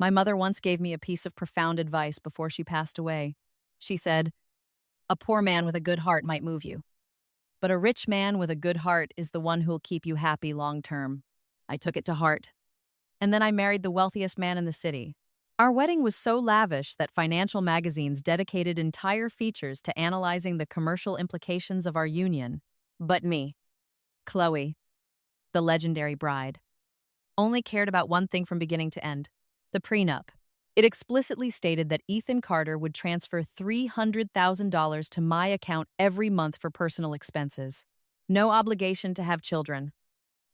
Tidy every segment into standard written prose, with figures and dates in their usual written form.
My mother once gave me a piece of profound advice before she passed away. She said, "A poor man with a good heart might move you, but a rich man with a good heart is the one who'll keep you happy long term." I took it to heart. And then I married the wealthiest man in the city. Our wedding was so lavish that financial magazines dedicated entire features to analyzing the commercial implications of our union. But me, Chloe, the legendary bride, only cared about one thing from beginning to end: the prenup. It explicitly stated that Ethan Carter would transfer $300,000 to my account every month for personal expenses. No obligation to have children.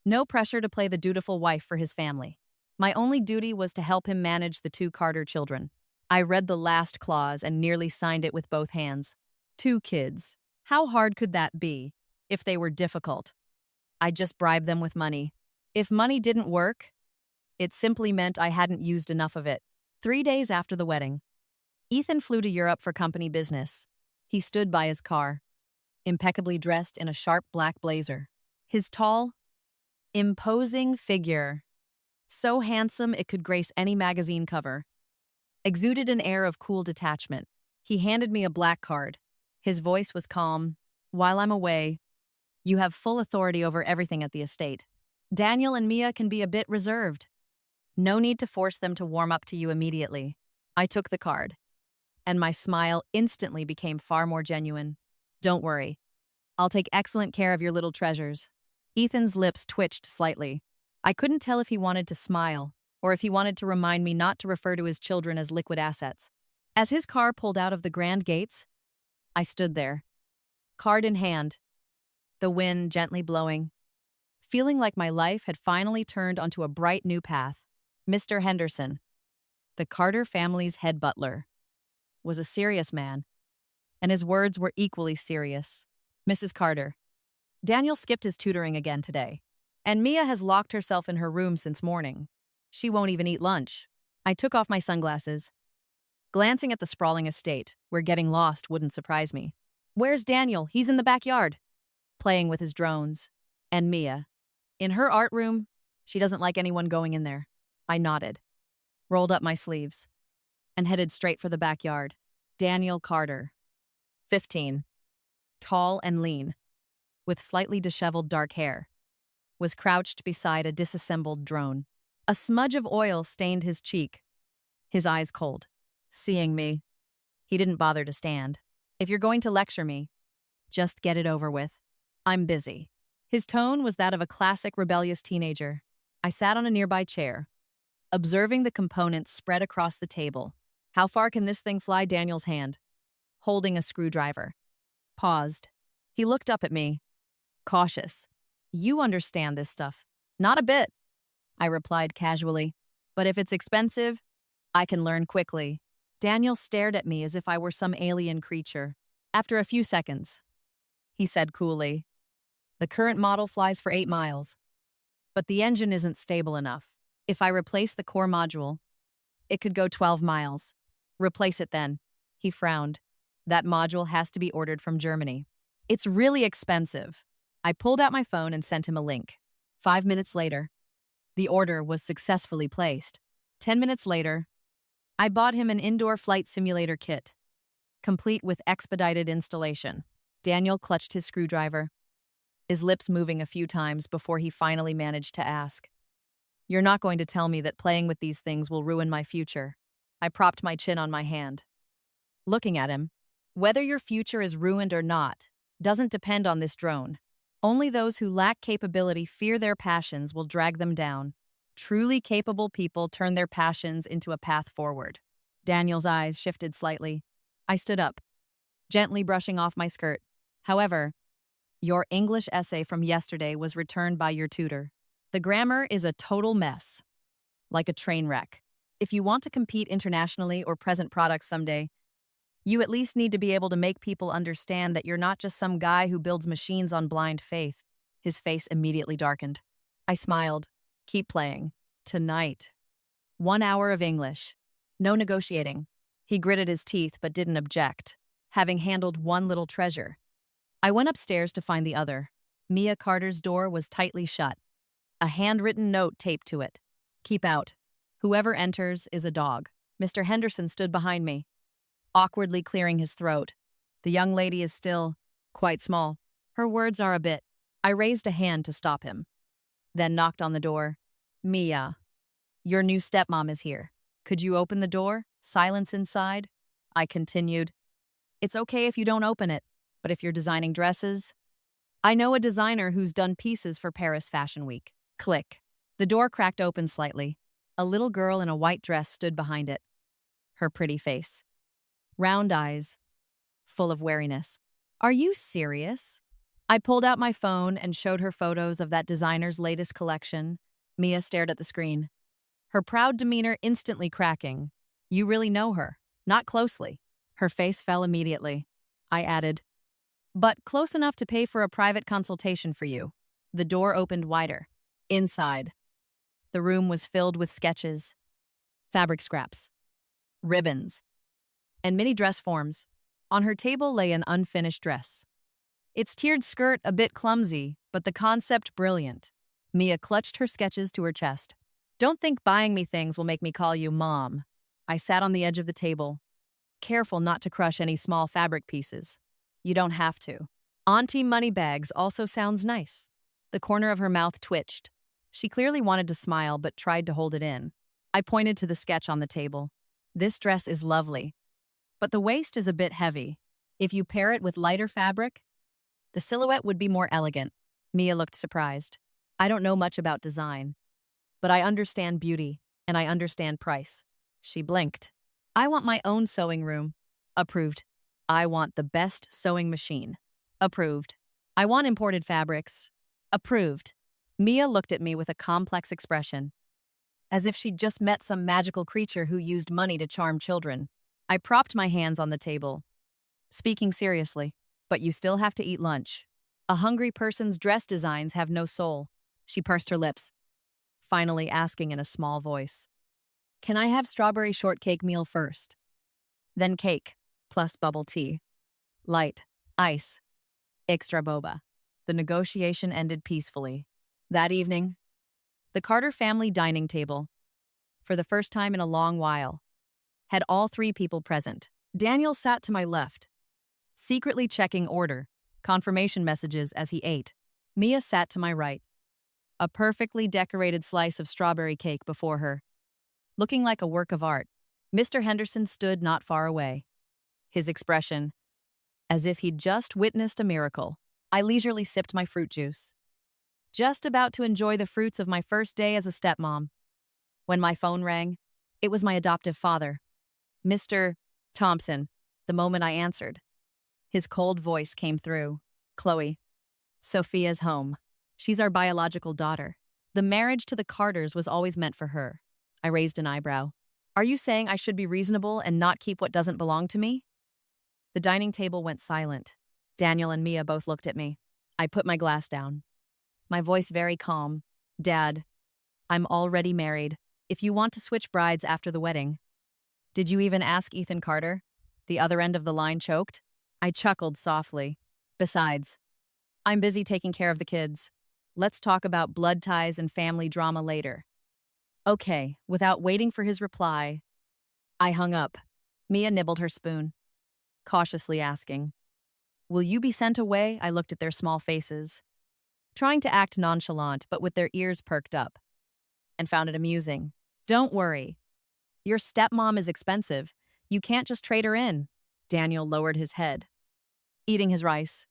No pressure to play the dutiful wife for his family. My only duty was to help him manage the two Carter children. I read the last clause and nearly signed it with both hands. 2 kids. How hard could that be? If they were difficult, I just bribed them with money. If money didn't work, it simply meant I hadn't used enough of it. 3 days after the wedding, Ethan flew to Europe for company business. He stood by his car, impeccably dressed in a sharp black blazer. His tall, imposing figure, so handsome it could grace any magazine cover, exuded an air of cool detachment. He handed me a black card. His voice was calm. "While I'm away, you have full authority over everything at the estate. Daniel and Mia can be a bit reserved. No need to force them to warm up to you immediately." I took the card, and my smile instantly became far more genuine. "Don't worry. I'll take excellent care of your little treasures." Ethan's lips twitched slightly. I couldn't tell if he wanted to smile or if he wanted to remind me not to refer to his children as liquid assets. As his car pulled out of the grand gates, I stood there, card in hand, the wind gently blowing, feeling like my life had finally turned onto a bright new path. Mr. Henderson, the Carter family's head butler, was a serious man, and his words were equally serious. "Mrs. Carter, Daniel skipped his tutoring again today, and Mia has locked herself in her room since morning. She won't even eat lunch." I took off my sunglasses, glancing at the sprawling estate, where getting lost wouldn't surprise me. "Where's Daniel? He's in the backyard, playing with his drones." "And Mia? In her art room. She doesn't like anyone going in there." I nodded, rolled up my sleeves, and headed straight for the backyard. Daniel Carter, 15, tall and lean, with slightly disheveled dark hair, was crouched beside a disassembled drone. A smudge of oil stained his cheek, his eyes cold. Seeing me, he didn't bother to stand. "If you're going to lecture me, just get it over with. I'm busy." His tone was that of a classic rebellious teenager. I sat on a nearby chair, observing the components spread across the table. "How far can this thing fly?" Daniel's hand, holding a screwdriver, paused. He looked up at me, cautious. "You understand this stuff." "Not a bit," I replied casually. "But if it's expensive, I can learn quickly." Daniel stared at me as if I were some alien creature. After a few seconds, he said coolly, "The current model flies for 8 miles, but the engine isn't stable enough. If I replace the core module, it could go 12 miles. Replace it then." He frowned. "That module has to be ordered from Germany. It's really expensive." I pulled out my phone and sent him a link. 5 minutes later, the order was successfully placed. 10 minutes later, I bought him an indoor flight simulator kit, complete with expedited installation. Daniel clutched his screwdriver, his lips moving a few times before he finally managed to ask, "You're not going to tell me that playing with these things will ruin my future?" I propped my chin on my hand, looking at him. "Whether your future is ruined or not doesn't depend on this drone. Only those who lack capability fear their passions will drag them down. Truly capable people turn their passions into a path forward." Daniel's eyes shifted slightly. I stood up, gently brushing off my skirt. "However, your English essay from yesterday was returned by your tutor. The grammar is a total mess, like a train wreck. If you want to compete internationally or present products someday, you at least need to be able to make people understand that you're not just some guy who builds machines on blind faith." His face immediately darkened. I smiled. "Keep playing. Tonight. 1 hour of English. No negotiating." He gritted his teeth but didn't object, having handled one little treasure. I went upstairs to find the other. Mia Carter's door was tightly shut, a handwritten note taped to it. "Keep out. Whoever enters is a dog. Mr. Henderson stood behind me, awkwardly clearing his throat. The young lady is still quite small. Her words are a bit. I raised a hand to stop him, then knocked on the door. Mia, your new stepmom is here. Could you open the door? Silence inside. I continued. It's okay if you don't open it, but if you're designing dresses, I know a designer who's done pieces for Paris Fashion Week. Click. The door cracked open slightly. A little girl in a white dress stood behind it. Her pretty face. Round eyes. Full of wariness. Are you serious? I pulled out my phone and showed her photos of that designer's latest collection. Mia stared at the screen, her proud demeanor instantly cracking. You really know her? Not closely. Her face fell immediately. I added, but close enough to pay for a private consultation for you. The door opened wider. Inside, the room was filled with sketches, fabric scraps, ribbons, and mini dress forms. On her table lay an unfinished dress. Its tiered skirt a bit clumsy, but the concept brilliant. Mia clutched her sketches to her chest. Don't think buying me things will make me call you Mom. I sat on the edge of the table, careful not to crush any small fabric pieces. You don't have to. Auntie Moneybags also sounds nice. The corner of her mouth twitched. She clearly wanted to smile, but tried to hold it in. I pointed to the sketch on the table. This dress is lovely, but the waist is a bit heavy. If you pair it with lighter fabric, the silhouette would be more elegant. Mia looked surprised. I don't know much about design, but I understand beauty, and I understand price. She blinked. I want my own sewing room. Approved. I want the best sewing machine. Approved. I want imported fabrics. Approved. Mia looked at me with a complex expression, as if she'd just met some magical creature who used money to charm children. I propped my hands on the table, speaking seriously. But you still have to eat lunch. A hungry person's dress designs have no soul. She pursed her lips, finally asking in a small voice, can I have strawberry shortcake meal first? Then cake, plus bubble tea. Light, ice, extra boba. The negotiation ended peacefully. That evening, the Carter family dining table, for the first time in a long while, had all three people present. Daniel sat to my left, secretly checking order, confirmation messages as he ate. Mia sat to my right, a perfectly decorated slice of strawberry cake before her, looking like a work of art. Mr. Henderson stood not far away, his expression as if he'd just witnessed a miracle. I leisurely sipped my fruit juice, just about to enjoy the fruits of my first day as a stepmom. When my phone rang, it was my adoptive father, Mr. Thompson. The moment I answered, his cold voice came through. Chloe, Sophia's home. She's our biological daughter. The marriage to the Carters was always meant for her. I raised an eyebrow. Are you saying I should be reasonable and not keep what doesn't belong to me? The dining table went silent. Daniel and Mia both looked at me. I put my glass down, my voice very calm. Dad, I'm already married. If you want to switch brides after the wedding. Did you even ask Ethan Carter? The other end of the line choked. I chuckled softly. Besides, I'm busy taking care of the kids. Let's talk about blood ties and family drama later. Okay, without waiting for his reply, I hung up. Mia nibbled her spoon, cautiously asking, will you be sent away? I looked at their small faces, trying to act nonchalant but with their ears perked up, and found it amusing. Don't worry. Your stepmom is expensive. You can't just trade her in. Daniel lowered his head, eating his rice,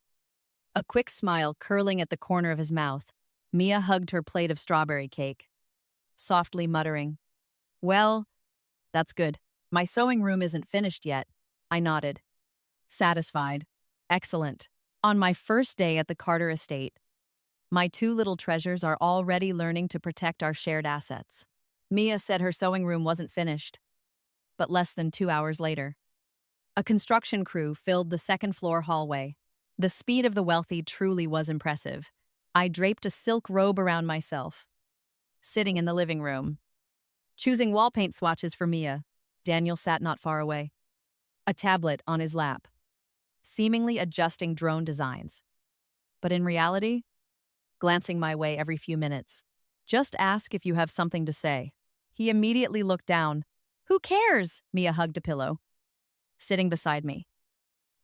a quick smile curling at the corner of his mouth. Mia hugged her plate of strawberry cake, softly muttering, well, that's good. My sewing room isn't finished yet. I nodded, satisfied. Excellent. On my first day at the Carter estate, my two little treasures are already learning to protect our shared assets. Mia said her sewing room wasn't finished, but less than 2 hours later, a construction crew filled the second-floor hallway. The speed of the wealthy truly was impressive. I draped a silk robe around myself, sitting in the living room, choosing wall paint swatches for Mia. Daniel sat not far away, a tablet on his lap, seemingly adjusting drone designs. But in reality, glancing my way every few minutes. Just ask if you have something to say. He immediately looked down. Who cares? Mia hugged a pillow, sitting beside me,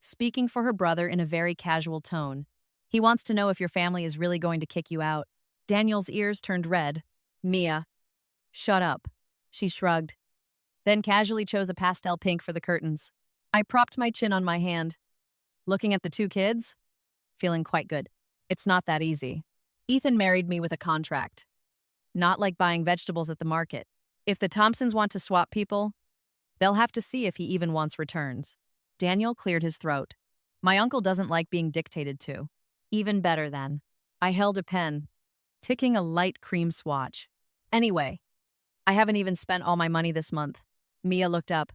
speaking for her brother in a very casual tone. He wants to know if your family is really going to kick you out. Daniel's ears turned red. Mia, shut up. She shrugged, then casually chose a pastel pink for the curtains. I propped my chin on my hand, looking at the two kids, feeling quite good. It's not that easy. Ethan married me with a contract. Not like buying vegetables at the market. If the Thompsons want to swap people, they'll have to see if he even wants returns. Daniel cleared his throat. My uncle doesn't like being dictated to. Even better then. I held a pen, ticking a light cream swatch. Anyway, I haven't even spent all my money this month. Mia looked up,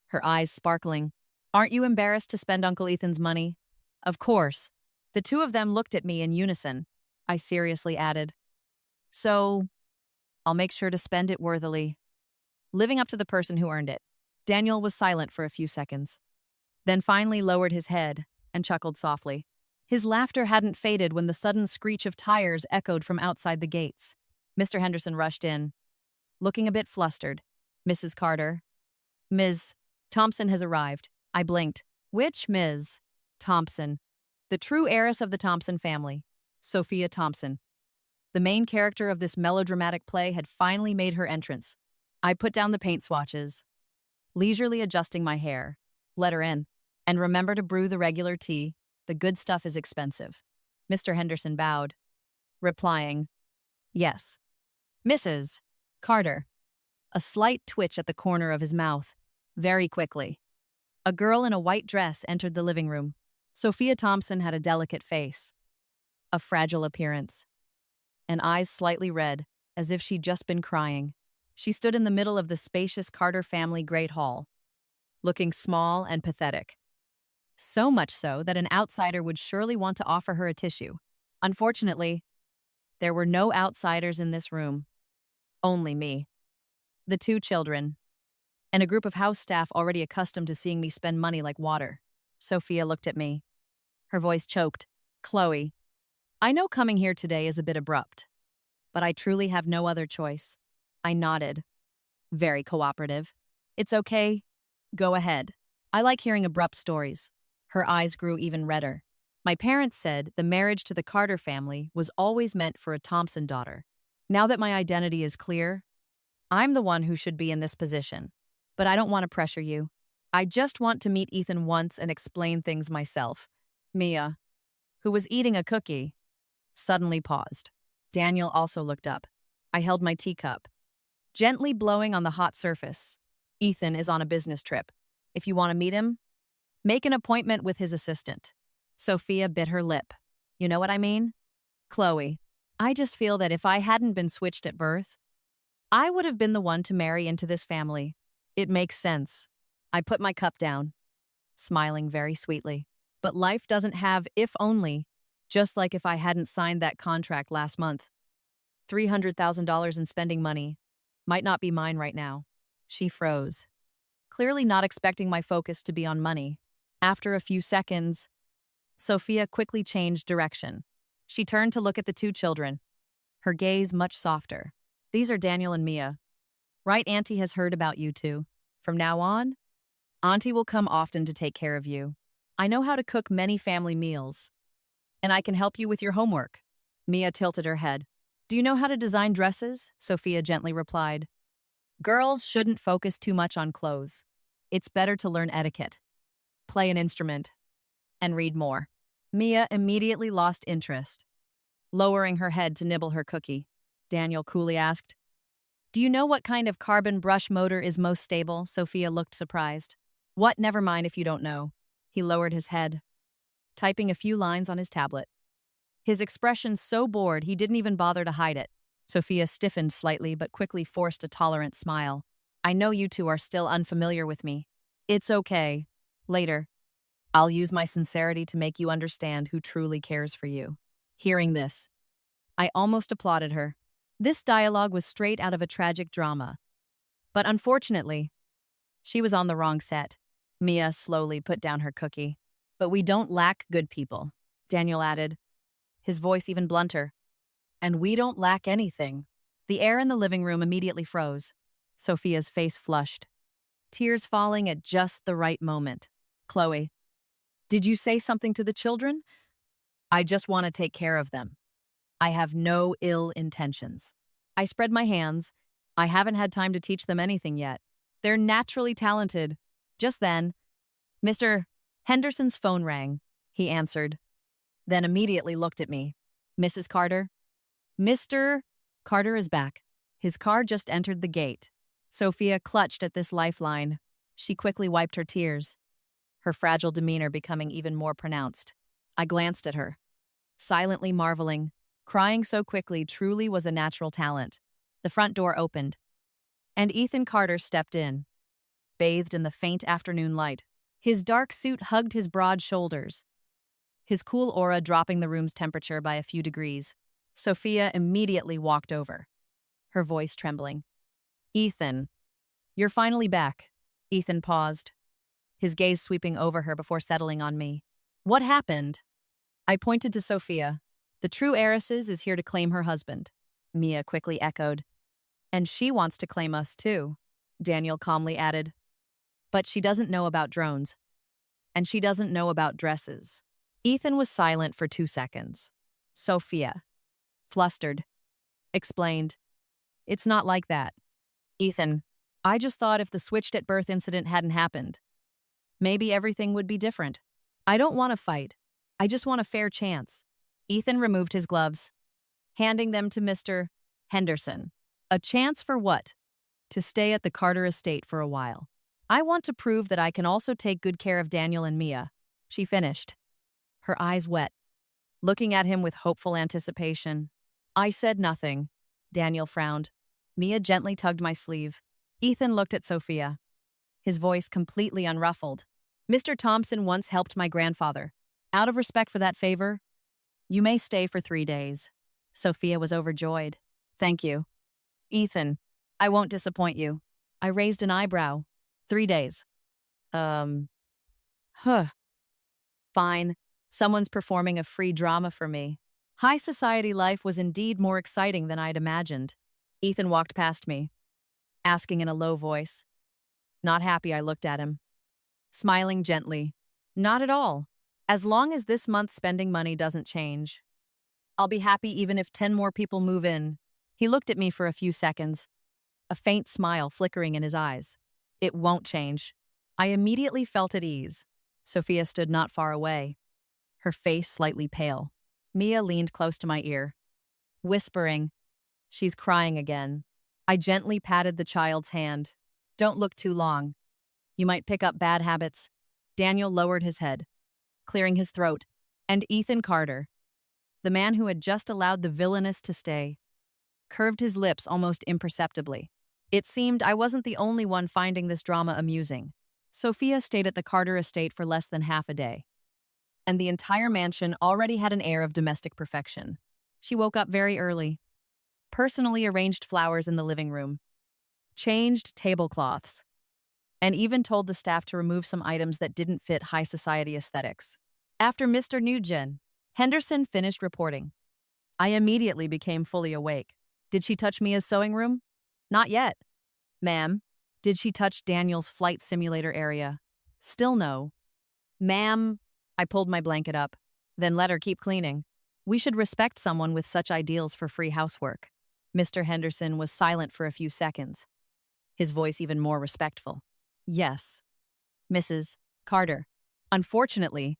her eyes sparkling. Aren't you embarrassed to spend Uncle Ethan's money? Of course. The two of them looked at me in unison. I seriously added, so I'll make sure to spend it worthily, living up to the person who earned it. Daniel was silent for a few seconds, then finally lowered his head and chuckled softly. His laughter hadn't faded when the sudden screech of tires echoed from outside the gates. Mr. Henderson rushed in, looking a bit flustered. Mrs. Carter. Ms. Thompson has arrived. I blinked. Which Ms. Thompson? The true heiress of the Thompson family, Sophia Thompson. The main character of this melodramatic play had finally made her entrance. I put down the paint swatches, leisurely adjusting my hair. Let her in. And remember to brew the regular tea. The good stuff is expensive. Mr. Henderson bowed, replying, yes. Mrs. Carter. A slight twitch at the corner of his mouth. Very quickly, a girl in a white dress entered the living room. Sophia Thompson had a delicate face, a fragile appearance, and eyes slightly red, as if she'd just been crying. She stood in the middle of the spacious Carter family great hall, looking small and pathetic. So much so that an outsider would surely want to offer her a tissue. Unfortunately, there were no outsiders in this room. Only me, the two children, and a group of house staff already accustomed to seeing me spend money like water. Sophia looked at me. Her voice choked. Chloe, I know coming here today is a bit abrupt, but I truly have no other choice. I nodded. Very cooperative. It's okay. Go ahead. I like hearing abrupt stories. Her eyes grew even redder. My parents said the marriage to the Carter family was always meant for a Thompson daughter. Now that my identity is clear, I'm the one who should be in this position. But I don't want to pressure you. I just want to meet Ethan once and explain things myself. Mia, who was eating a cookie, suddenly paused. Daniel also looked up. I held my teacup, gently blowing on the hot surface. Ethan is on a business trip. If you want to meet him, make an appointment with his assistant. Sophia bit her lip. You know what I mean? Chloe, I just feel that if I hadn't been switched at birth, I would have been the one to marry into this family. It makes sense. I put my cup down, smiling very sweetly. But life doesn't have if only, just like if I hadn't signed that contract last month. $300,000 in spending money might not be mine right now. She froze, clearly not expecting my focus to be on money. After a few seconds, Sophia quickly changed direction. She turned to look at the two children, her gaze much softer. These are Daniel and Mia. Right, Auntie has heard about you two. From now on, Auntie will come often to take care of you. I know how to cook many family meals, and I can help you with your homework. Mia tilted her head. Do you know how to design dresses? Sophia gently replied. Girls shouldn't focus too much on clothes. It's better to learn etiquette, play an instrument, and read more. Mia immediately lost interest, lowering her head to nibble her cookie. Daniel coolly asked, do you know what kind of carbon brush motor is most stable? Sophia looked surprised. What? Never mind if you don't know. He lowered his head, typing a few lines on his tablet. His expression so bored he didn't even bother to hide it. Sophia stiffened slightly but quickly forced a tolerant smile. I know you two are still unfamiliar with me. It's okay. Later, I'll use my sincerity to make you understand who truly cares for you. Hearing this, I almost applauded her. This dialogue was straight out of a tragic drama. But unfortunately, she was on the wrong set. Mia slowly put down her cookie. But we don't lack good people, Daniel added, his voice even blunter. And we don't lack anything. The air in the living room immediately froze. Sophia's face flushed, tears falling at just the right moment. Chloe, did you say something to the children? I just want to take care of them. I have no ill intentions. I spread my hands. I haven't had time to teach them anything yet. They're naturally talented. Just then, Mr. Henderson's phone rang. He answered, then immediately looked at me. Mrs. Carter? Mr. Carter is back. His car just entered the gate. Sophia clutched at this lifeline. She quickly wiped her tears, her fragile demeanor becoming even more pronounced. I glanced at her, silently marveling. Crying so quickly truly was a natural talent. The front door opened, and Ethan Carter stepped in, bathed in the faint afternoon light. His dark suit hugged his broad shoulders, his cool aura dropping the room's temperature by a few degrees. Sophia immediately walked over, her voice trembling. Ethan, you're finally back. Ethan paused, his gaze sweeping over her before settling on me. What happened? I pointed to Sophia. The true heiress is here to claim her husband. Mia quickly echoed. And she wants to claim us too, Daniel calmly added. But she doesn't know about drones. And she doesn't know about dresses. Ethan was silent for 2 seconds. Sophia, flustered, explained. It's not like that. Ethan, I just thought if the switched at birth incident hadn't happened, maybe everything would be different. I don't want to fight. I just want a fair chance. Ethan removed his gloves, handing them to Mr. Henderson. A chance for what? To stay at the Carter estate for a while. I want to prove that I can also take good care of Daniel and Mia. She finished, her eyes wet, looking at him with hopeful anticipation. I said nothing. Daniel frowned. Mia gently tugged my sleeve. Ethan looked at Sophia, his voice completely unruffled. Mr. Thompson once helped my grandfather. Out of respect for that favor, you may stay for 3 days. Sophia was overjoyed. Thank you. Ethan, I won't disappoint you. I raised an eyebrow. 3 days. Fine. Someone's performing a free drama for me. High society life was indeed more exciting than I'd imagined. Ethan walked past me, asking in a low voice. Not happy, I looked at him, smiling gently. Not at all. As long as this month's spending money doesn't change, I'll be happy even if 10 more people move in. He looked at me for a few seconds, a faint smile flickering in his eyes. It won't change. I immediately felt at ease. Sophia stood not far away, her face slightly pale. Mia leaned close to my ear, whispering, she's crying again. I gently patted the child's hand. Don't look too long. You might pick up bad habits. Daniel lowered his head, clearing his throat, and Ethan Carter, the man who had just allowed the villainess to stay, curved his lips almost imperceptibly. It seemed I wasn't the only one finding this drama amusing. Sophia stayed at the Carter estate for less than half a day, and the entire mansion already had an air of domestic perfection. She woke up very early, personally arranged flowers in the living room, changed tablecloths, and even told the staff to remove some items that didn't fit high society aesthetics. After Mr. Nugent Henderson finished reporting, I immediately became fully awake. Did she touch Mia's sewing room? Not yet. Ma'am, did she touch Daniel's flight simulator area? Still no. Ma'am, I pulled my blanket up. Then let her keep cleaning. We should respect someone with such ideals for free housework. Mr. Henderson was silent for a few seconds, his voice even more respectful. Yes, Mrs. Carter. Unfortunately,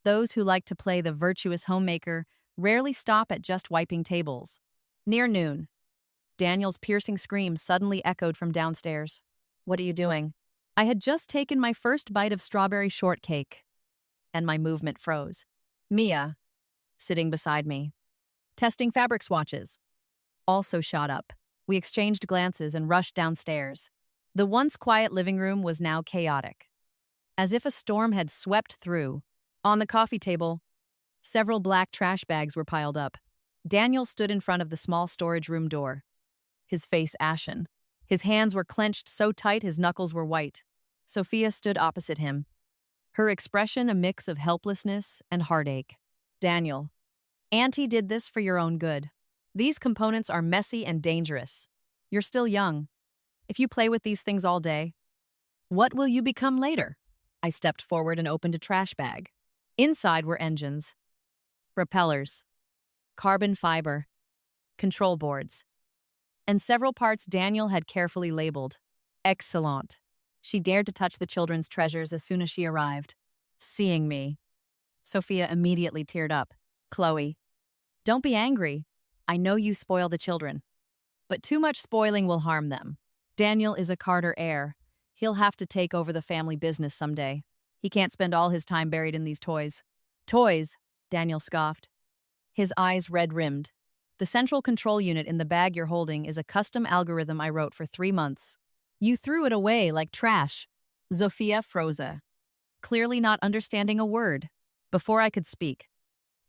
those who like to play the virtuous homemaker rarely stop at just wiping tables. Near noon, Daniel's piercing scream suddenly echoed from downstairs. What are you doing? I had just taken my first bite of strawberry shortcake, and my movement froze. Mia, sitting beside me, testing fabric swatches, also shot up. We exchanged glances and rushed downstairs. The once quiet living room was now chaotic, as if a storm had swept through. On the coffee table, several black trash bags were piled up. Daniel stood in front of the small storage room door, his face ashen. His hands were clenched so tight his knuckles were white. Sophia stood opposite him, her expression a mix of helplessness and heartache. Daniel, Auntie did this for your own good. These components are messy and dangerous. You're still young. If you play with these things all day, what will you become later? I stepped forward and opened a trash bag. Inside were engines, propellers, carbon fiber, control boards, and several parts Daniel had carefully labeled. Excellent. She dared to touch the children's treasures as soon as she arrived. Seeing me, Sophia immediately teared up. Chloe, don't be angry. I know you spoil the children, but too much spoiling will harm them. Daniel is a Carter heir. He'll have to take over the family business someday. He can't spend all his time buried in these toys. Toys, Daniel scoffed, his eyes red-rimmed. The central control unit in the bag you're holding is a custom algorithm I wrote for 3 months. You threw it away like trash. Sophia froze, clearly not understanding a word. Before I could speak,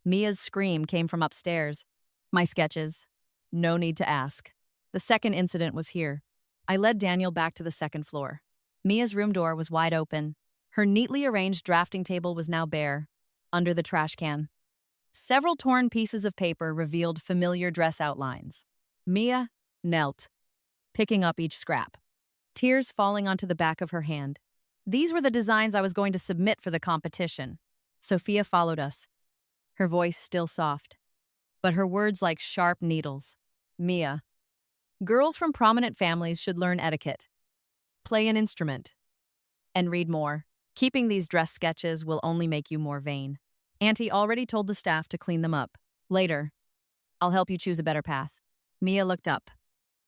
Mia's scream came from upstairs. My sketches. No need to ask. The second incident was here. I led Daniel back to the second floor. Mia's room door was wide open. Her neatly arranged drafting table was now bare, under the trash can. Several torn pieces of paper revealed familiar dress outlines. Mia knelt, picking up each scrap, tears falling onto the back of her hand. These were the designs I was going to submit for the competition. Sophia followed us, her voice still soft, but her words like sharp needles. Mia, girls from prominent families should learn etiquette, play an instrument, and read more. Keeping these dress sketches will only make you more vain. Auntie already told the staff to clean them up. Later, I'll help you choose a better path. Mia looked up,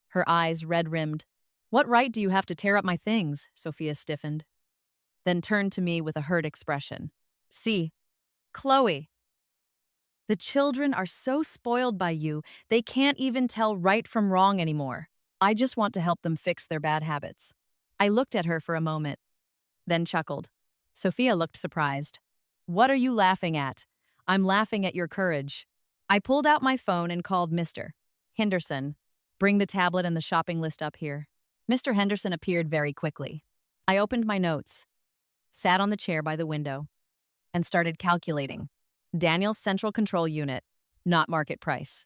her eyes red-rimmed. What right do you have to tear up my things? Sophia stiffened, then turned to me with a hurt expression. See, Chloe, the children are so spoiled by you, they can't even tell right from wrong anymore. I just want to help them fix their bad habits. I looked at her for a moment, then chuckled. Sophia looked surprised. What are you laughing at? I'm laughing at your courage. I pulled out my phone and called Mr. Henderson. Bring the tablet and the shopping list up here. Mr. Henderson appeared very quickly. I opened my notes, sat on the chair by the window, and started calculating. Daniel's central control unit, not market price.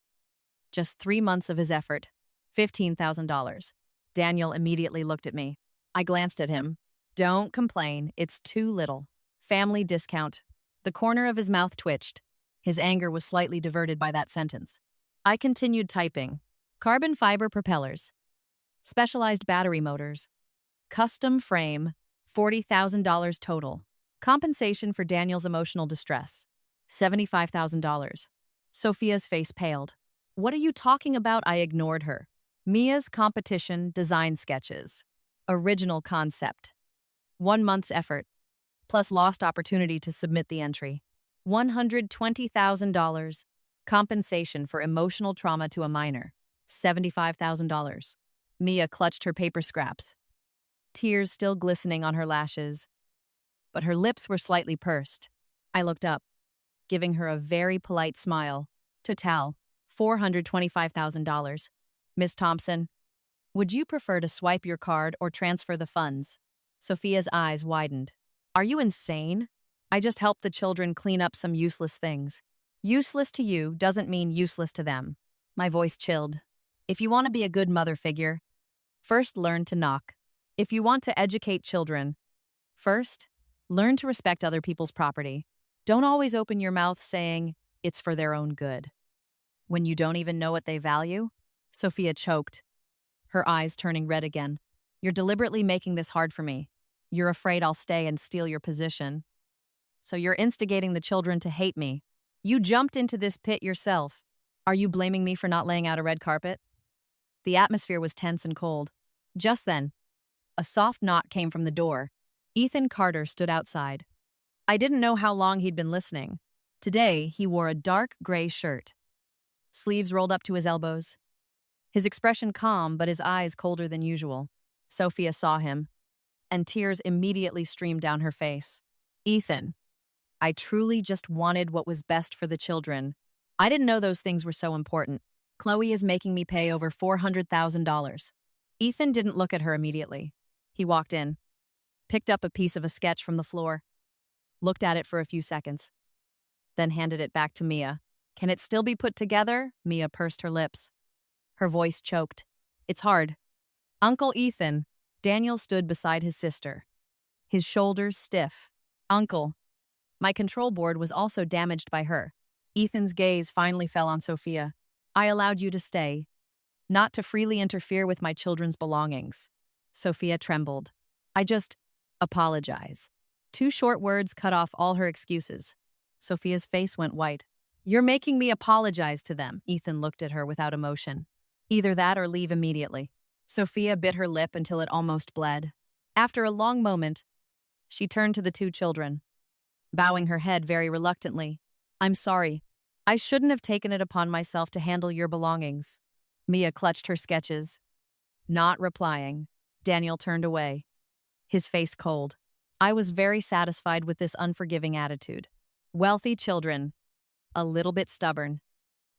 Just 3 months of his effort, $15,000. Daniel immediately looked at me. I glanced at him. Don't complain, it's too little. Family discount. The corner of his mouth twitched. His anger was slightly diverted by that sentence. I continued typing. Carbon fiber propellers. Specialized battery motors. Custom frame. $40,000 total. Compensation for Daniel's emotional distress. $75,000. Sophia's face paled. What are you talking about? I ignored her. Mia's competition design sketches. Original concept. 1 month's effort, plus lost opportunity to submit the entry. $120,000. Compensation for emotional trauma to a minor. $75,000. Mia clutched her paper scraps, tears still glistening on her lashes, but her lips were slightly pursed. I looked up, giving her a very polite smile. Total, $425,000. Miss Thompson, would you prefer to swipe your card or transfer the funds? Sophia's eyes widened. Are you insane? I just helped the children clean up some useless things. Useless to you doesn't mean useless to them. My voice chilled. If you want to be a good mother figure, first learn to knock. If you want to educate children, first, learn to respect other people's property. Don't always open your mouth saying it's for their own good, when you don't even know what they value. Sophia choked, her eyes turning red again. You're deliberately making this hard for me. You're afraid I'll stay and steal your position. So you're instigating the children to hate me. You jumped into this pit yourself. Are you blaming me for not laying out a red carpet? The atmosphere was tense and cold. Just then, a soft knock came from the door. Ethan Carter stood outside. I didn't know how long he'd been listening. Today, he wore a dark gray shirt, sleeves rolled up to his elbows. His expression calm, but his eyes colder than usual. Sophia saw him, and tears immediately streamed down her face. Ethan, I truly just wanted what was best for the children. I didn't know those things were so important. Chloe is making me pay over $400,000. Ethan didn't look at her immediately. He walked in, picked up a piece of a sketch from the floor, looked at it for a few seconds, then handed it back to Mia. Can it still be put together? Mia pursed her lips. Her voice choked. It's hard. Uncle Ethan. Daniel stood beside his sister, his shoulders stiff. Uncle. My control board was also damaged by her. Ethan's gaze finally fell on Sophia. I allowed you to stay, not to freely interfere with my children's belongings. Sophia trembled. I just apologize. Two short words cut off all her excuses. Sophia's face went white. You're making me apologize to them. Ethan looked at her without emotion. Either that or leave immediately. Sophia bit her lip until it almost bled. After a long moment, she turned to the two children, bowing her head very reluctantly. I'm sorry. I shouldn't have taken it upon myself to handle your belongings. Mia clutched her sketches. Not replying, Daniel turned away, his face cold. I was very satisfied with this unforgiving attitude. Wealthy children, a little bit stubborn,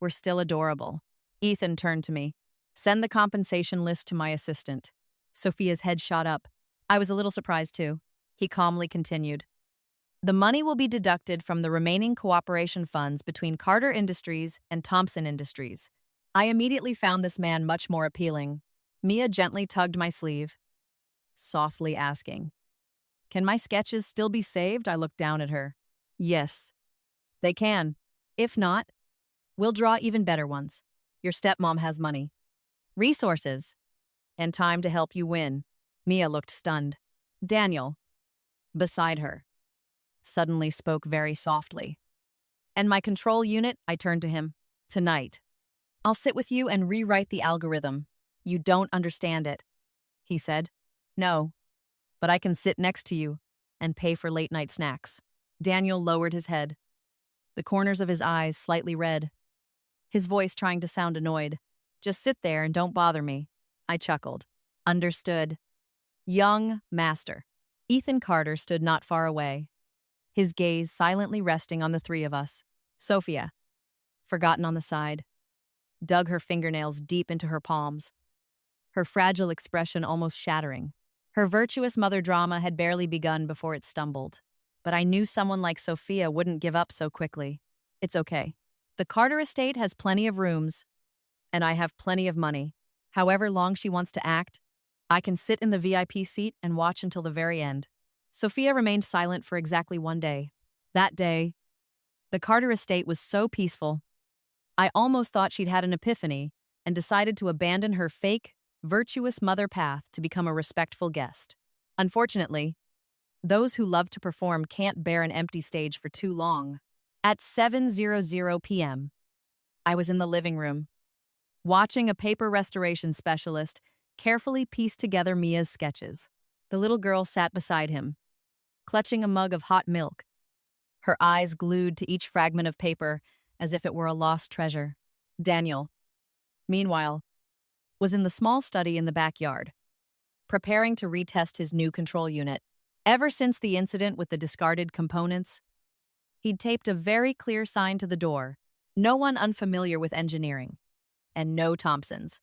were still adorable. Ethan turned to me. Send the compensation list to my assistant. Sophia's head shot up. I was a little surprised too. He calmly continued. The money will be deducted from the remaining cooperation funds between Carter Industries and Thompson Industries. I immediately found this man much more appealing. Mia gently tugged my sleeve, softly asking, Can my sketches still be saved? I looked down at her. Yes, they can. If not, we'll draw even better ones. Your stepmom has money, resources, and time to help you win. Mia looked stunned. Daniel, beside her, suddenly spoke very softly. And my control unit, I turned to him. Tonight, I'll sit with you and rewrite the algorithm. You don't understand it, he said. No, but I can sit next to you and pay for late-night snacks. Daniel lowered his head, the corners of his eyes slightly red, his voice trying to sound annoyed. Just sit there and don't bother me. I chuckled. Understood. Young master. Ethan Carter stood not far away, his gaze silently resting on the three of us. Sophia, forgotten on the side, dug her fingernails deep into her palms, her fragile expression almost shattering. Her virtuous mother drama had barely begun before it stumbled. But I knew someone like Sophia wouldn't give up so quickly. It's okay. The Carter estate has plenty of rooms, and I have plenty of money. However long she wants to act, I can sit in the VIP seat and watch until the very end. Sophia remained silent for exactly one day. That day, the Carter estate was so peaceful, I almost thought she'd had an epiphany and decided to abandon her fake, virtuous mother path to become a respectful guest. Unfortunately, those who love to perform can't bear an empty stage for too long. At 7:00 p.m., I was in the living room, watching a paper restoration specialist carefully piece together Mia's sketches. The little girl sat beside him, clutching a mug of hot milk, her eyes glued to each fragment of paper as if it were a lost treasure. Daniel, meanwhile, was in the small study in the backyard, preparing to retest his new control unit. Ever since the incident with the discarded components, he'd taped a very clear sign to the door: no one unfamiliar with engineering, and no Thompsons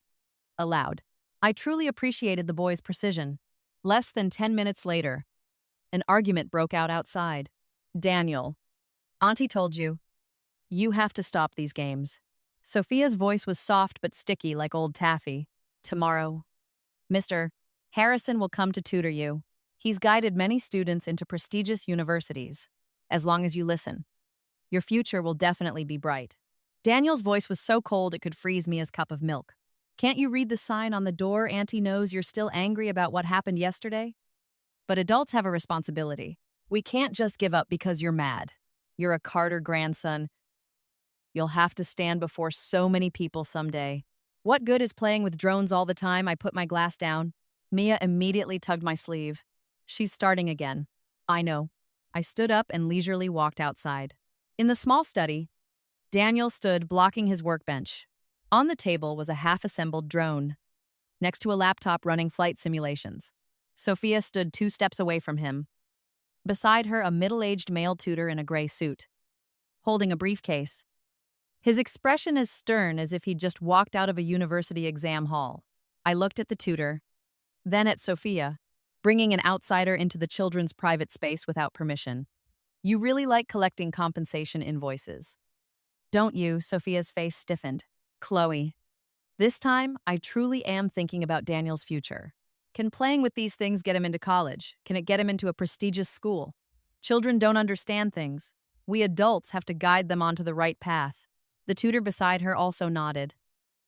allowed. I truly appreciated the boy's precision. Less than 10 minutes later, an argument broke out outside. Daniel, Auntie told you, you have to stop these games. Sophia's voice was soft but sticky like old taffy. Tomorrow, Mr. Harrison will come to tutor you. He's guided many students into prestigious universities. As long as you listen, your future will definitely be bright. Daniel's voice was so cold it could freeze Mia's cup of milk. Can't you read the sign on the door? Auntie knows you're still angry about what happened yesterday. But adults have a responsibility. We can't just give up because you're mad. You're a Carter grandson. You'll have to stand before so many people someday. What good is playing with drones all the time? I put my glass down. Mia immediately tugged my sleeve. She's starting again. I know. I stood up and leisurely walked outside. In the small study, Daniel stood blocking his workbench. On the table was a half-assembled drone, next to a laptop running flight simulations. Sophia stood 2 steps away from him. Beside her, a middle-aged male tutor in a gray suit, holding a briefcase. His expression as stern as if he'd just walked out of a university exam hall. I looked at the tutor, then at Sophia, bringing an outsider into the children's private space without permission. You really like collecting compensation invoices, don't you? Sophia's face stiffened. Chloe, This time, I truly am thinking about Daniel's future. Can playing with these things get him into college? Can it get him into a prestigious school? Children don't understand things. We adults have to guide them onto the right path. The tutor beside her also nodded,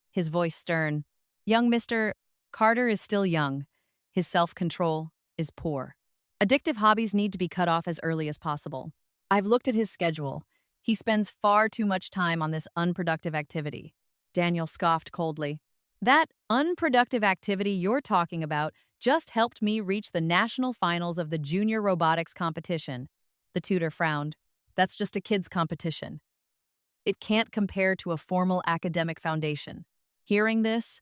his voice stern. Young Mr. Carter is still young. His self-control is poor. Addictive hobbies need to be cut off as early as possible. I've looked at his schedule. He spends far too much time on this unproductive activity. Daniel scoffed coldly. That unproductive activity you're talking about just helped me reach the national finals of the junior robotics competition. The tutor frowned. That's just a kid's competition. It can't compare to a formal academic foundation. Hearing this,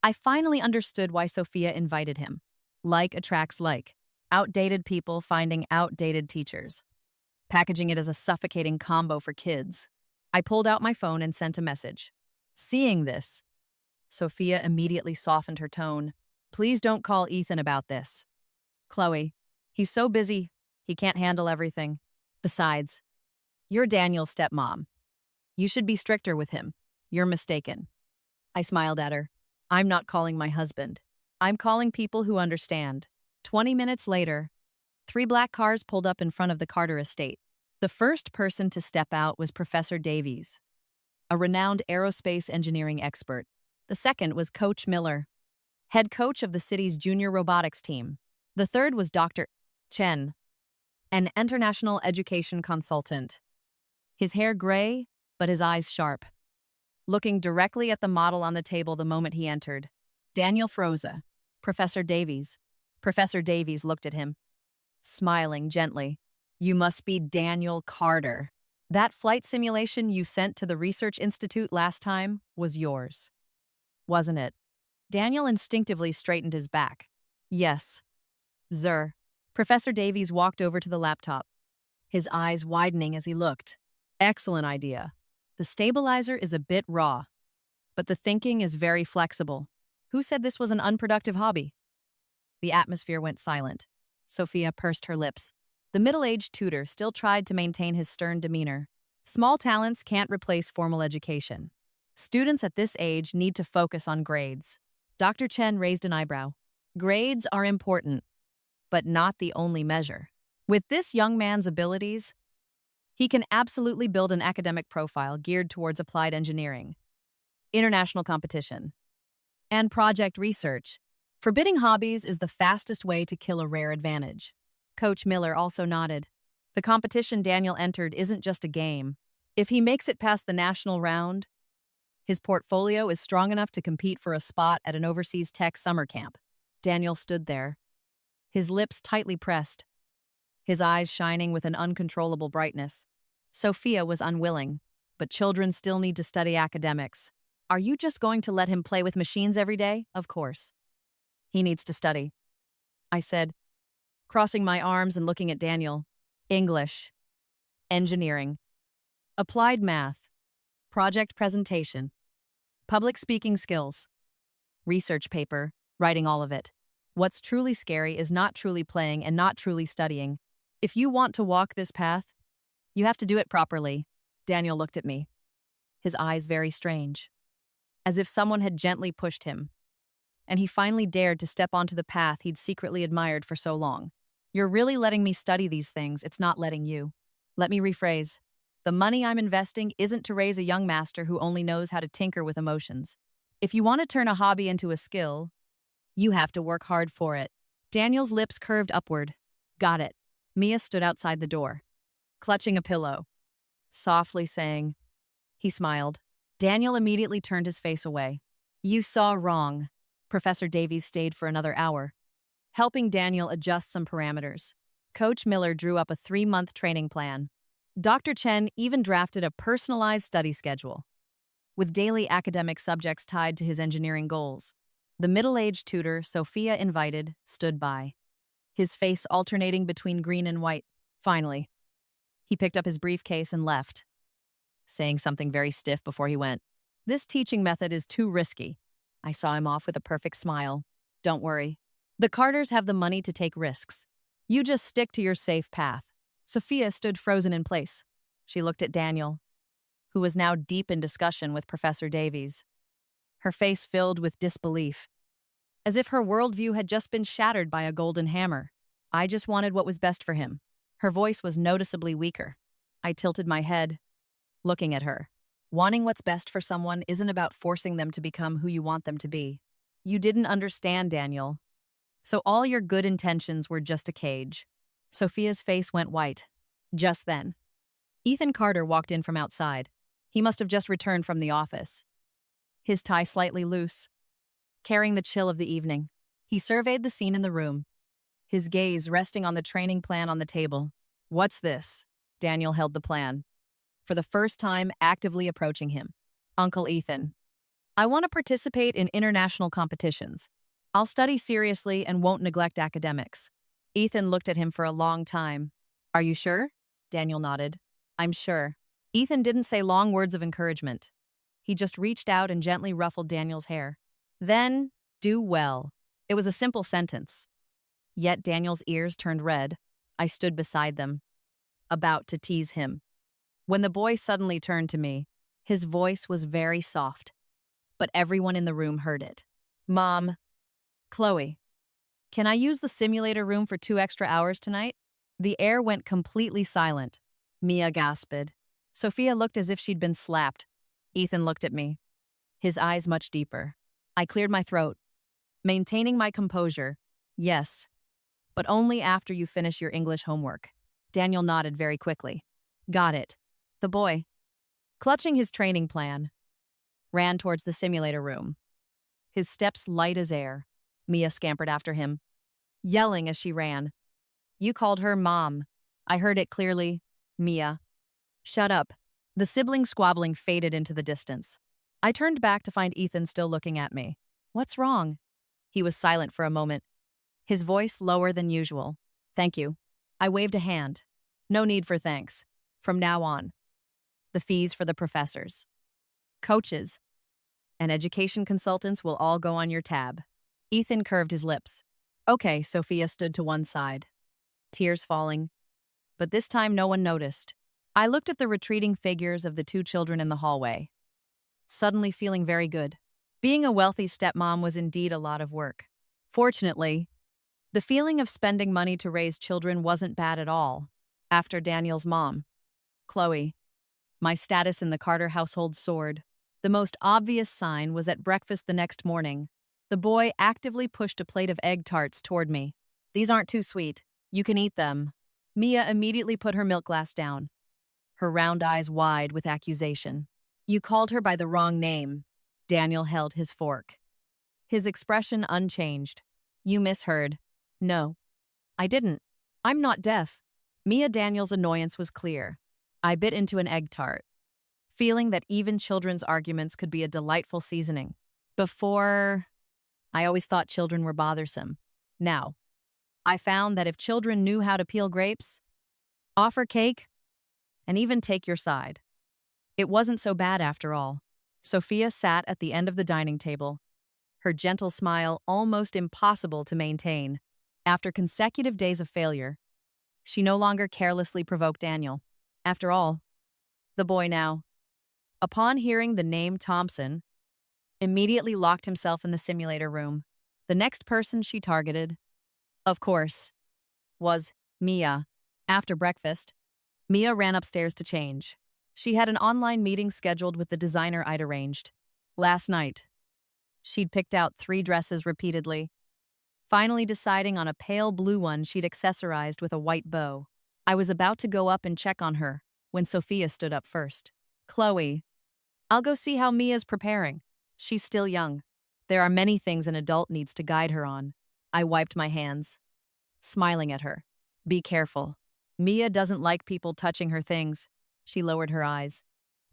I finally understood why Sophia invited him. Like attracts like. Outdated people finding outdated teachers. Packaging it as a suffocating combo for kids. I pulled out my phone and sent a message. Seeing this, Sophia immediately softened her tone. Please don't call Ethan about this. Chloe, he's so busy, he can't handle everything. Besides, you're Daniel's stepmom. You should be stricter with him. You're mistaken. I smiled at her. I'm not calling my husband. I'm calling people who understand. 20 minutes later, 3 black cars pulled up in front of the Carter estate. The first person to step out was Professor Davies, a renowned aerospace engineering expert. The second was Coach Miller, head coach of the city's junior robotics team. The third was Dr. Chen, an international education consultant. His hair gray, but his eyes sharp. Looking directly at the model on the table the moment he entered. Daniel froze. Professor Davies. Professor Davies looked at him, smiling gently. You must be Daniel Carter. That flight simulation you sent to the Research Institute last time was yours, wasn't it? Daniel instinctively straightened his back. Yes. Sir. Professor Davies walked over to the laptop, his eyes widening as he looked. Excellent idea. The stabilizer is a bit raw, but the thinking is very flexible. Who said this was an unproductive hobby? The atmosphere went silent. Sophia pursed her lips. The middle-aged tutor still tried to maintain his stern demeanor. Small talents can't replace formal education. Students at this age need to focus on grades. Dr. Chen raised an eyebrow. Grades are important, but not the only measure. With this young man's abilities, he can absolutely build an academic profile geared towards applied engineering, international competition, and project research. Forbidding hobbies is the fastest way to kill a rare advantage. Coach Miller also nodded. The competition Daniel entered isn't just a game. If he makes it past the national round, his portfolio is strong enough to compete for a spot at an overseas tech summer camp. Daniel stood there, his lips tightly pressed, his eyes shining with an uncontrollable brightness. Sophia was unwilling, but children still need to study academics. Are you just going to let him play with machines every day? Of course. He needs to study, I said, crossing my arms and looking at Daniel. English, engineering, applied math, project presentation, public speaking skills, research paper, writing all of it. What's truly scary is not truly playing and not truly studying. If you want to walk this path, you have to do it properly. Daniel looked at me, his eyes very strange, as if someone had gently pushed him, and he finally dared to step onto the path he'd secretly admired for so long. You're really letting me study these things, it's not letting you. Let me rephrase. The money I'm investing isn't to raise a young master who only knows how to tinker with emotions. If you want to turn a hobby into a skill, you have to work hard for it. Daniel's lips curved upward. Got it. Mia stood outside the door, clutching a pillow, softly saying. He smiled. Daniel immediately turned his face away. You saw wrong. Professor Davies stayed for another hour, helping Daniel adjust some parameters. Coach Miller drew up a 3-month training plan. Dr. Chen even drafted a personalized study schedule, with daily academic subjects tied to his engineering goals. The middle-aged tutor, Sophia invited, stood by, his face alternating between green and white. Finally, he picked up his briefcase and left, saying something very stiff before he went. This teaching method is too risky. I saw him off with a perfect smile. Don't worry. The Carters have the money to take risks. You just stick to your safe path. Sophia stood frozen in place. She looked at Daniel, who was now deep in discussion with Professor Davies. her face filled with disbelief, as if her worldview had just been shattered by a golden hammer. I just wanted what was best for him. Her voice was noticeably weaker. I tilted my head, looking at her. Wanting what's best for someone isn't about forcing them to become who you want them to be. You didn't understand, Daniel. So all your good intentions were just a cage. Sophia's face went white. Just then, Ethan Carter walked in from outside. He must have just returned from the office, his tie slightly loose, carrying the chill of the evening. He surveyed the scene in the room, his gaze resting on the training plan on the table. What's this? Daniel held the plan, for the first time actively approaching him. Uncle Ethan, I want to participate in international competitions. I'll study seriously and won't neglect academics. Ethan looked at him for a long time. Are you sure? Daniel nodded. I'm sure. Ethan didn't say long words of encouragement. He just reached out and gently ruffled Daniel's hair. Then, do well. It was a simple sentence. Yet Daniel's ears turned red. I stood beside them, about to tease him, when the boy suddenly turned to me. His voice was very soft, but everyone in the room heard it. Mom, Chloe, can I use the simulator room for 2 extra hours tonight? The air went completely silent. Mia gasped. Sophia looked as if she'd been slapped. Ethan looked at me, his eyes much deeper. I cleared my throat, maintaining my composure. Yes, but only after you finish your English homework. Daniel nodded very quickly. Got it. The boy, clutching his training plan, ran towards the simulator room, his steps light as air. Mia scampered after him, yelling as she ran. You called her Mom. I heard it clearly. Mia. Shut up. The sibling squabbling faded into the distance. I turned back to find Ethan still looking at me. What's wrong? He was silent for a moment, his voice lower than usual. Thank you. I waved a hand. No need for thanks. From now on, the fees for the professors, coaches, and education consultants will all go on your tab. Ethan curved his lips. Okay, Sophia stood to one side, tears falling, but this time no one noticed. I looked at the retreating figures of the 2 children in the hallway, suddenly feeling very good. Being a wealthy stepmom was indeed a lot of work. Fortunately, the feeling of spending money to raise children wasn't bad at all. After Daniel's mom, Chloe, my status in the Carter household soared. The most obvious sign was at breakfast the next morning. The boy actively pushed a plate of egg tarts toward me. These aren't too sweet. You can eat them. Mia immediately put her milk glass down, her round eyes wide with accusation. You called her by the wrong name. Daniel held his fork, his expression unchanged. You misheard. No, I didn't. I'm not deaf. Mia Daniel's annoyance was clear. I bit into an egg tart, feeling that even children's arguments could be a delightful seasoning. Before, I always thought children were bothersome. Now, I found that if children knew how to peel grapes, offer cake, and even take your side, it wasn't so bad after all. Sophia sat at the end of the dining table, her gentle smile almost impossible to maintain. After consecutive days of failure, she no longer carelessly provoked Daniel. After all, the boy now, upon hearing the name Thompson, immediately locked himself in the simulator room. The next person she targeted, of course, was Mia. After breakfast, Mia ran upstairs to change. She had an online meeting scheduled with the designer I'd arranged. Last night, she'd picked out 3 dresses repeatedly, finally deciding on a pale blue one she'd accessorized with a white bow. I was about to go up and check on her when Sophia stood up first. Chloe, I'll go see how Mia's preparing. She's still young. There are many things an adult needs to guide her on. I wiped my hands, smiling at her. Be careful. Mia doesn't like people touching her things. She lowered her eyes,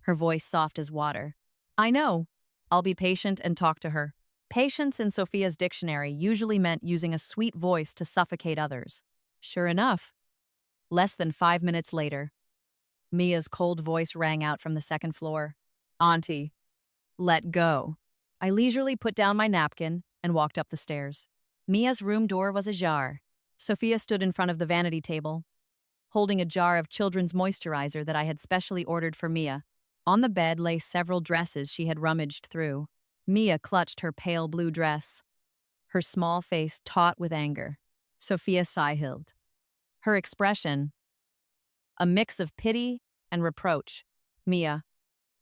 her voice soft as water. I know. I'll be patient and talk to her. Patience in Sophia's dictionary usually meant using a sweet voice to suffocate others. Sure enough, less than 5 minutes later, Mia's cold voice rang out from the second floor. Auntie, let go. I leisurely put down my napkin and walked up the stairs. Mia's room door was ajar. Sophia stood in front of the vanity table, holding a jar of children's moisturizer that I had specially ordered for Mia. On the bed lay several dresses she had rummaged through. Mia clutched her pale blue dress, her small face taut with anger. Sophia sighed. Her expression, a mix of pity and reproach. Mia,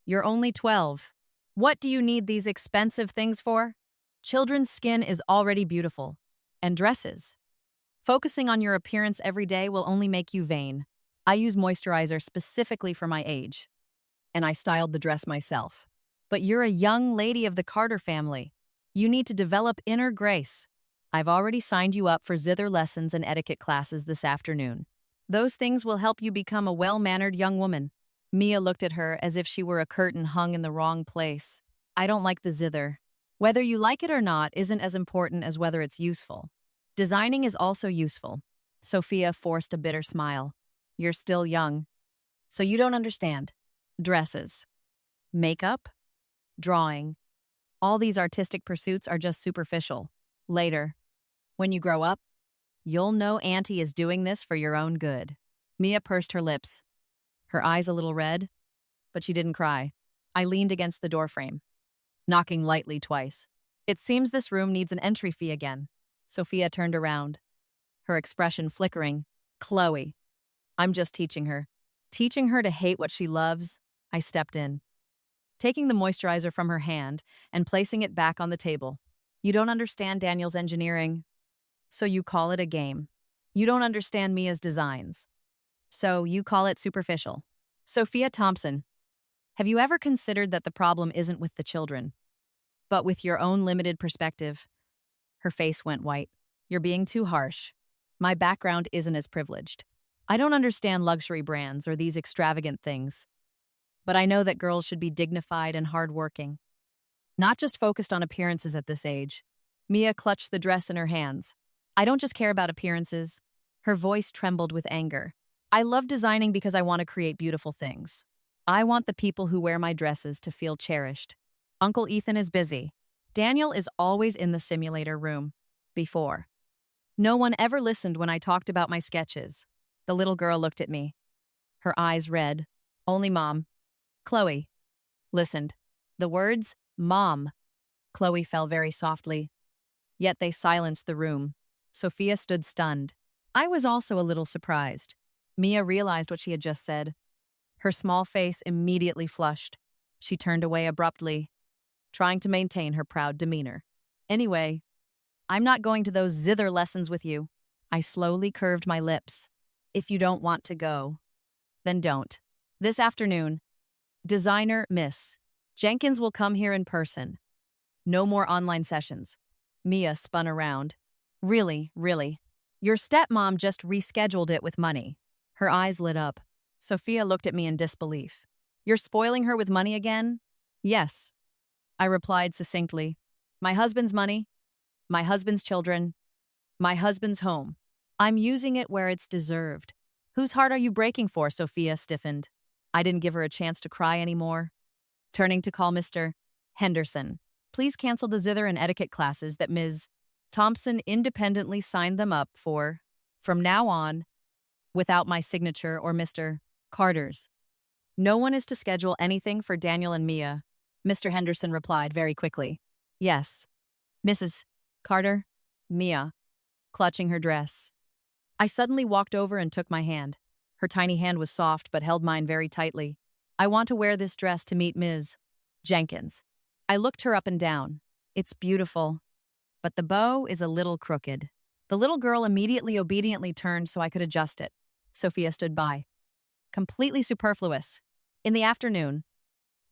you're only 12. What do you need these expensive things for? Children's skin is already beautiful. And dresses. Focusing on your appearance every day will only make you vain. I use moisturizer specifically for my age. And I styled the dress myself. But you're a young lady of the Carter family. You need to develop inner grace. I've already signed you up for zither lessons and etiquette classes this afternoon. Those things will help you become a well-mannered young woman. Mia looked at her as if she were a curtain hung in the wrong place. I don't like the zither. Whether you like it or not isn't as important as whether it's useful. Designing is also useful. Sophia forced a bitter smile. You're still young, so you don't understand. Dresses, makeup, drawing. All these artistic pursuits are just superficial. Later, when you grow up, you'll know Auntie is doing this for your own good. Mia pursed her lips, her eyes a little red, but she didn't cry. I leaned against the doorframe, knocking lightly twice. It seems this room needs an entry fee again. Sophia turned around, her expression flickering. Chloe, I'm just teaching her. Teaching her to hate what she loves. I stepped in, taking the moisturizer from her hand and placing it back on the table. You don't understand Daniel's engineering, so you call it a game. You don't understand Mia's designs, so you call it superficial. Sophia Thompson, have you ever considered that the problem isn't with the children, but with your own limited perspective? Her face went white. You're being too harsh. My background isn't as privileged. I don't understand luxury brands or these extravagant things. But I know that girls should be dignified and hardworking, not just focused on appearances at this age. Mia clutched the dress in her hands. I don't just care about appearances. Her voice trembled with anger. I love designing because I want to create beautiful things. I want the people who wear my dresses to feel cherished. Uncle Ethan is busy. Daniel is always in the simulator room. Before. No one ever listened when I talked about my sketches. The little girl looked at me, her eyes red. Only Mom. Chloe. Listened. The words, Mom. Chloe fell very softly. Yet they silenced the room. Sophia stood stunned. I was also a little surprised. Mia realized what she had just said. Her small face immediately flushed. She turned away abruptly, trying to maintain her proud demeanor. Anyway, I'm not going to those zither lessons with you. I slowly curved my lips. If you don't want to go, then don't. This afternoon, designer Miss Jenkins will come here in person. No more online sessions. Mia spun around. Really? Your stepmom just rescheduled it with money. Her eyes lit up. Sophia looked at me in disbelief. You're spoiling her with money again? Yes, I replied succinctly. My husband's money, my husband's children, my husband's home. I'm using it where it's deserved. Whose heart are you breaking for? Sophia stiffened. I didn't give her a chance to cry anymore. Turning to call Mr. Henderson. Please cancel the zither and etiquette classes that Ms. Thompson independently signed them up for, from now on, without my signature or Mr. Carter's. No one is to schedule anything for Daniel and Mia. Mr. Henderson replied very quickly. Yes. Mrs. Carter? Mia, clutching her dress. I suddenly walked over and took my hand. Her tiny hand was soft but held mine very tightly. I want to wear this dress to meet Ms. Jenkins. I looked her up and down. It's beautiful, but the bow is a little crooked. The little girl immediately obediently turned so I could adjust it. Sophia stood by. Completely superfluous. In the afternoon,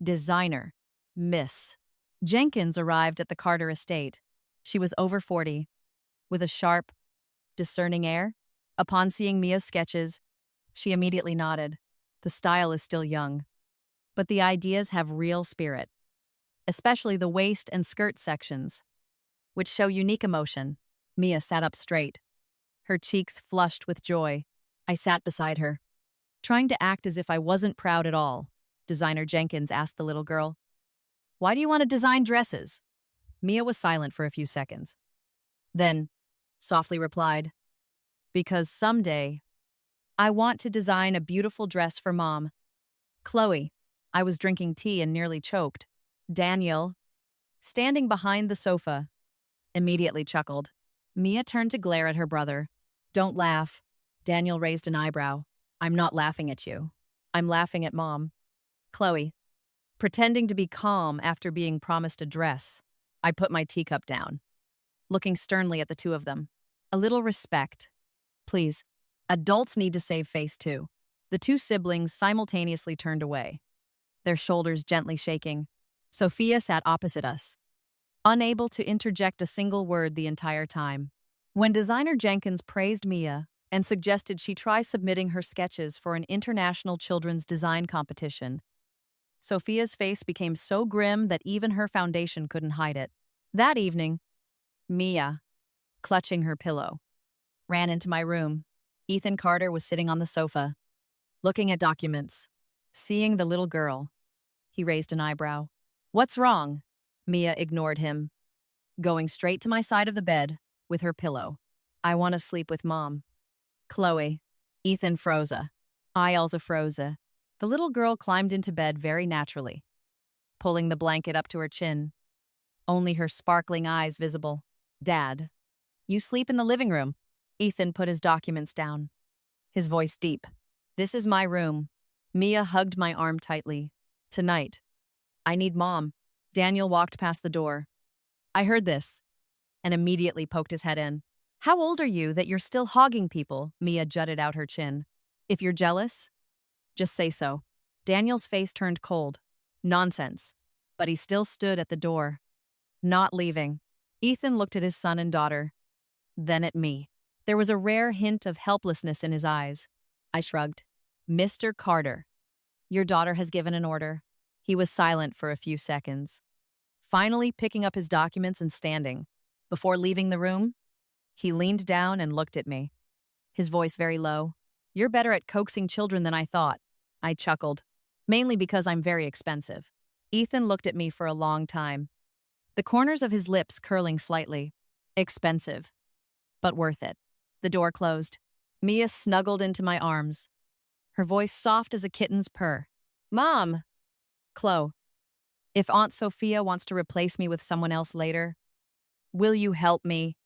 designer Miss Jenkins arrived at the Carter estate. She was over 40, with a sharp, discerning air. Upon seeing Mia's sketches, she immediately nodded. The style is still young, but the ideas have real spirit, especially the waist and skirt sections, which show unique emotion. Mia sat up straight, her cheeks flushed with joy. I sat beside her, trying to act as if I wasn't proud at all. Designer Jenkins asked the little girl, "Why do you want to design dresses?" Mia was silent for a few seconds. Then, softly replied, "Because someday, I want to design a beautiful dress for Mom." Chloe, I was drinking tea and nearly choked. Daniel, standing behind the sofa, immediately chuckled. Mia turned to glare at her brother. Don't laugh. Daniel raised an eyebrow. I'm not laughing at you. I'm laughing at Mom. Chloe, pretending to be calm after being promised a dress. I put my teacup down, looking sternly at the two of them. A little respect. Please. Adults need to save face too. The two siblings simultaneously turned away, their shoulders gently shaking. Sophia sat opposite us, unable to interject a single word the entire time. When designer Jenkins praised Mia and suggested she try submitting her sketches for an international children's design competition, Sophia's face became so grim that even her foundation couldn't hide it. That evening, Mia, clutching her pillow, ran into my room. Ethan Carter was sitting on the sofa, looking at documents. Seeing the little girl, he raised an eyebrow. What's wrong? Mia ignored him, going straight to my side of the bed with her pillow. I want to sleep with Mom. Chloe. Ethan froze. I also froze. The little girl climbed into bed very naturally, pulling the blanket up to her chin, only her sparkling eyes visible. Dad, you sleep in the living room. Ethan put his documents down, his voice deep. This is my room. Mia hugged my arm tightly. Tonight, I need Mom. Daniel walked past the door. I heard this and immediately poked his head in. How old are you that you're still hogging people? Mia jutted out her chin. If you're jealous, just say so. Daniel's face turned cold. Nonsense. But he still stood at the door, not leaving. Ethan looked at his son and daughter, then at me. There was a rare hint of helplessness in his eyes. I shrugged. Mr. Carter, your daughter has given an order. He was silent for a few seconds, finally picking up his documents and standing. Before leaving the room, he leaned down and looked at me, his voice very low. You're better at coaxing children than I thought. I chuckled, mainly because I'm very expensive. Ethan looked at me for a long time, the corners of his lips curling slightly. Expensive, but worth it. The door closed. Mia snuggled into my arms, her voice soft as a kitten's purr. Mom! Chloe, if Aunt Sophia wants to replace me with someone else later, will you help me?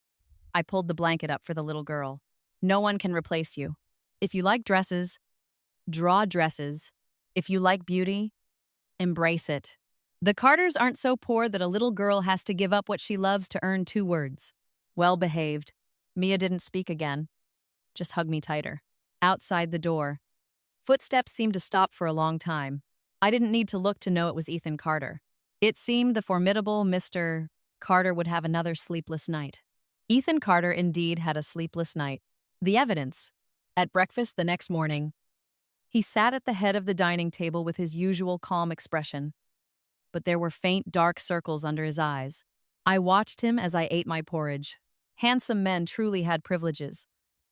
I pulled the blanket up for the little girl. No one can replace you. If you like dresses, draw dresses. If you like beauty, embrace it. The Carters aren't so poor that a little girl has to give up what she loves to earn 2 words. Well behaved. Mia didn't speak again, just hugged me tighter. Outside the door, footsteps seemed to stop for a long time. I didn't need to look to know it was Ethan Carter. It seemed the formidable Mr. Carter would have another sleepless night. Ethan Carter indeed had a sleepless night. The evidence. At breakfast the next morning, he sat at the head of the dining table with his usual calm expression, but there were faint dark circles under his eyes. I watched him as I ate my porridge. Handsome men truly had privileges.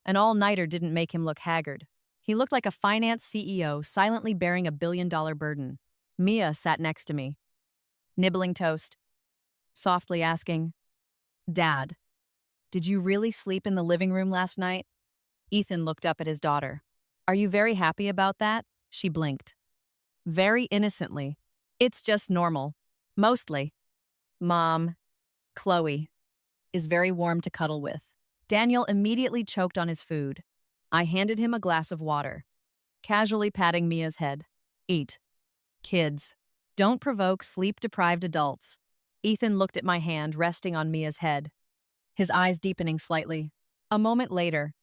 An all-nighter didn't make him look haggard. He looked like a finance CEO silently bearing a billion-dollar burden. Mia sat next to me, nibbling toast, softly asking, Dad, did you really sleep in the living room last night? Ethan looked up at his daughter. Are you very happy about that? She blinked. Very innocently. It's just normal. Mostly. Mom, Chloe, is very warm to cuddle with. Daniel immediately choked on his food. I handed him a glass of water, casually patting Mia's head. Eat. Kids, don't provoke sleep-deprived adults. Ethan looked at my hand resting on Mia's head, his eyes deepening slightly. A moment later,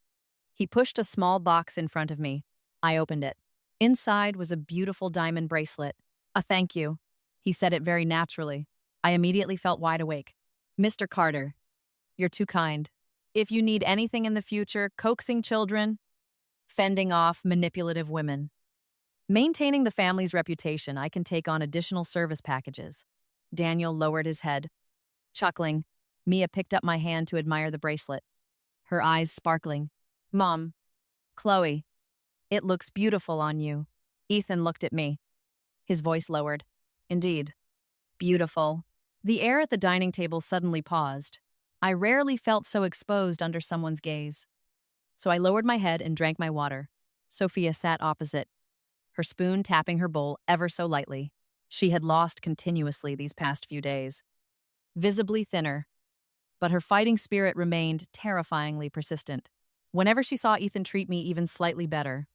he pushed a small box in front of me. I opened it. Inside was a beautiful diamond bracelet. A thank you. He said it very naturally. I immediately felt wide awake. Mr. Carter, you're too kind. If you need anything in the future, coaxing children, fending off manipulative women, maintaining the family's reputation, I can take on additional service packages. Daniel lowered his head, chuckling. Mia picked up my hand to admire the bracelet, her eyes sparkling. Mom, Chloe, it looks beautiful on you. Ethan looked at me, his voice lowered. Indeed, beautiful. The air at the dining table suddenly paused. I rarely felt so exposed under someone's gaze. So I lowered my head and drank my water. Sophia sat opposite, her spoon tapping her bowl ever so lightly. She had lost continuously these past few days. visibly thinner, but her fighting spirit remained terrifyingly persistent. Whenever she saw Ethan treat me even slightly better,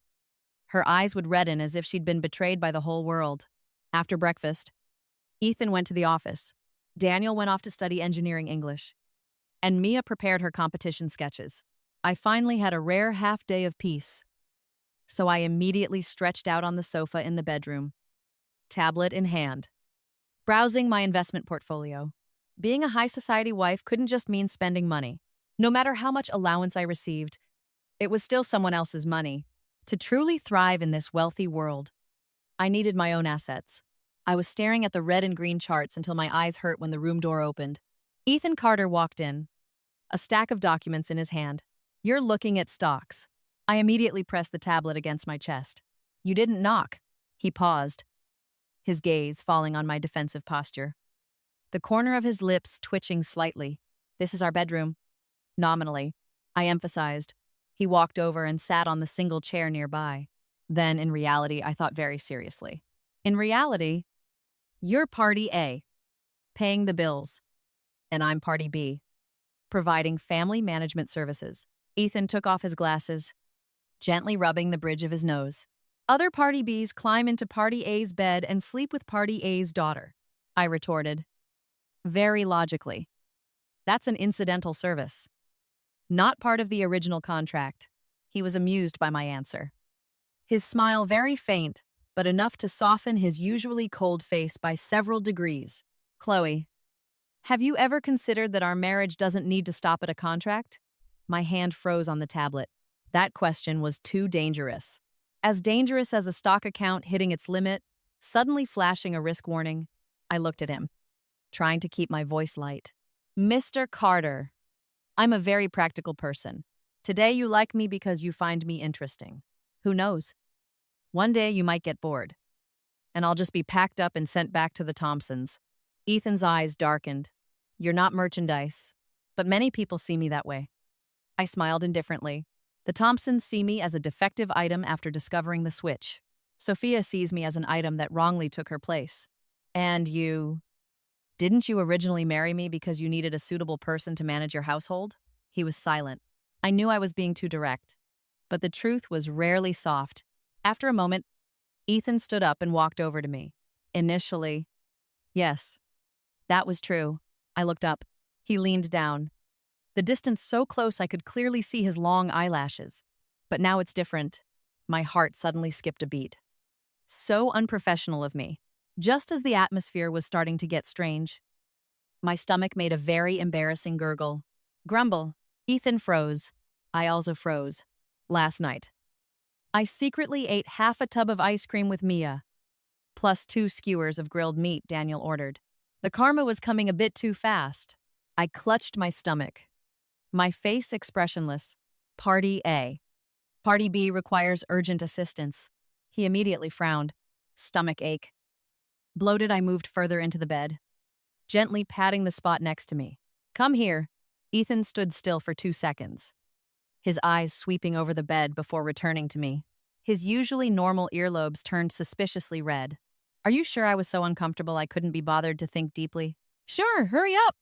her eyes would redden as if she'd been betrayed by the whole world. After breakfast, Ethan went to the office. Daniel went off to study engineering English, and Mia prepared her competition sketches. I finally had a rare half day of peace, so I immediately stretched out on the sofa in the bedroom, tablet in hand, browsing my investment portfolio. Being a high society wife couldn't just mean spending money. No matter how much allowance I received, it was still someone else's money. To truly thrive in this wealthy world, I needed my own assets. I was staring at the red and green charts until my eyes hurt when the room door opened. Ethan Carter walked in, a stack of documents in his hand. "You're looking at stocks." I immediately pressed the tablet against my chest. "You didn't knock." He paused, his gaze falling on my defensive posture, the corner of his lips twitching slightly. "This is our bedroom." Nominally, I emphasized. He walked over and sat on the single chair nearby. Then, in reality, I thought very seriously. "In reality, you're Party A, paying the bills, and I'm Party B, providing family management services." Ethan took off his glasses, gently rubbing the bridge of his nose. "Other Party Bs climb into Party A's bed and sleep with Party A's daughter," I retorted, very logically. "That's an incidental service, not part of the original contract." He was amused by my answer, his smile very faint, but enough to soften his usually cold face by several degrees. "Chloe, have you ever considered that our marriage doesn't need to stop at a contract?" My hand froze on the tablet. That question was too dangerous. As dangerous as a stock account hitting its limit, suddenly flashing a risk warning. I looked at him, trying to keep my voice light. "Mr. Carter, I'm a very practical person. Today you like me because you find me interesting. Who knows? One day you might get bored, and I'll just be packed up and sent back to the Thompsons." Ethan's eyes darkened. "You're not merchandise, but many people see me that way." I smiled indifferently. "The Thompsons see me as a defective item after discovering the switch. Sophia sees me as an item that wrongly took her place. And didn't you originally marry me because you needed a suitable person to manage your household?" He was silent. I knew I was being too direct, but the truth was rarely soft. After a moment, Ethan stood up and walked over to me. "Initially, yes, that was true." I looked up. He leaned down, the distance so close I could clearly see his long eyelashes. "But now it's different." My heart suddenly skipped a beat. So unprofessional of me. Just as the atmosphere was starting to get strange, my stomach made a very embarrassing grumble. Ethan froze. I also froze. Last night, I secretly ate half a tub of ice cream with Mia, plus 2 skewers of grilled meat Daniel ordered. The karma was coming a bit too fast. I clutched my stomach, my face expressionless. "Party A. Party B requires urgent assistance." He immediately frowned. Stomach ache. Bloated, I moved further into the bed, gently patting the spot next to me. "Come here." Ethan stood still for 2 seconds, his eyes sweeping over the bed before returning to me. His usually normal earlobes turned suspiciously red. "Are you sure I was so uncomfortable I couldn't be bothered to think deeply?" "Sure, hurry up."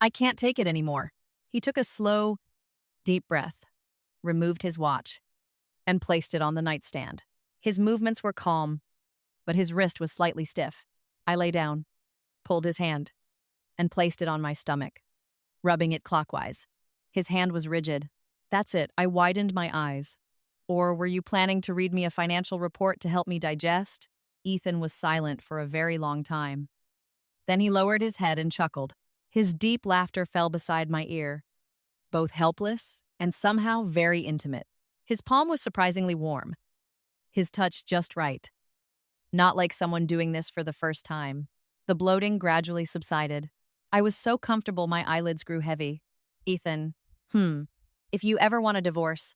"I can't take it anymore." He took a slow, deep breath, removed his watch, and placed it on the nightstand. His movements were calm, but his wrist was slightly stiff. I lay down, pulled his hand, and placed it on my stomach, rubbing it clockwise. His hand was rigid. "That's it." I widened my eyes. "Or were you planning to read me a financial report to help me digest?" Ethan was silent for a very long time. Then he lowered his head and chuckled. His deep laughter fell beside my ear, both helpless and somehow very intimate. His palm was surprisingly warm, his touch just right. Not like someone doing this for the first time. The bloating gradually subsided. I was so comfortable my eyelids grew heavy. "Ethan, if you ever want a divorce,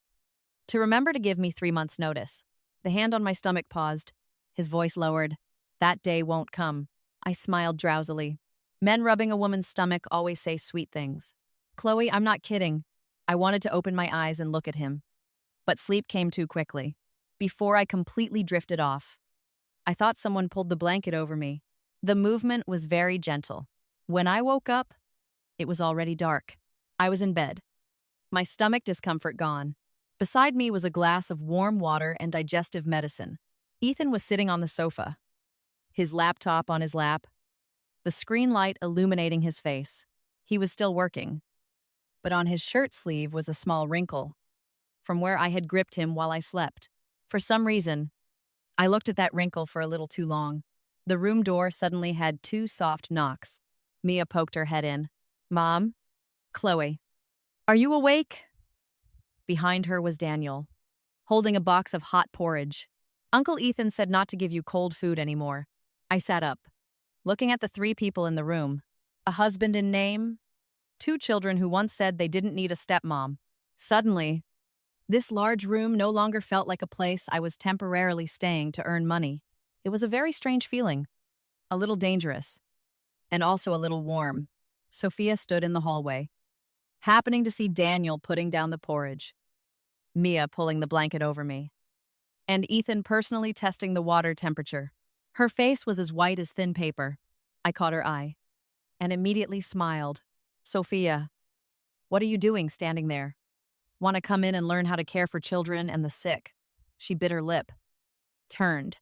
to remember to give me 3 months' notice." The hand on my stomach paused, his voice lowered. "That day won't come." I smiled drowsily. Men rubbing a woman's stomach always say sweet things. "Chloe, I'm not kidding." I wanted to open my eyes and look at him, but sleep came too quickly. Before I completely drifted off, I thought someone pulled the blanket over me. The movement was very gentle, When I woke up, it was already dark. I was in bed, my stomach discomfort gone. Beside me was a glass of warm water and digestive medicine. Ethan was sitting on the sofa, his laptop on his lap, the screen light illuminating his face. He was still working, but on his shirt sleeve was a small wrinkle from where I had gripped him while I slept. For some reason, I looked at that wrinkle for a little too long. The room door suddenly had two soft knocks. Mia poked her head in. "Mom? Chloe. Are you awake?" Behind her was Daniel, holding a box of hot porridge. "Uncle Ethan said not to give you cold food anymore." I sat up, looking at the three people in the room. A husband in name, two children who once said they didn't need a stepmom. Suddenly, this large room no longer felt like a place I was temporarily staying to earn money. It was a very strange feeling, a little dangerous, and also a little warm. Sophia stood in the hallway, happening to see Daniel putting down the porridge, Mia pulling the blanket over me, and Ethan personally testing the water temperature. Her face was as white as thin paper. I caught her eye and immediately smiled. "Sophia, what are you doing standing there? Want to come in and learn how to care for children and the sick?" She bit her lip, turned,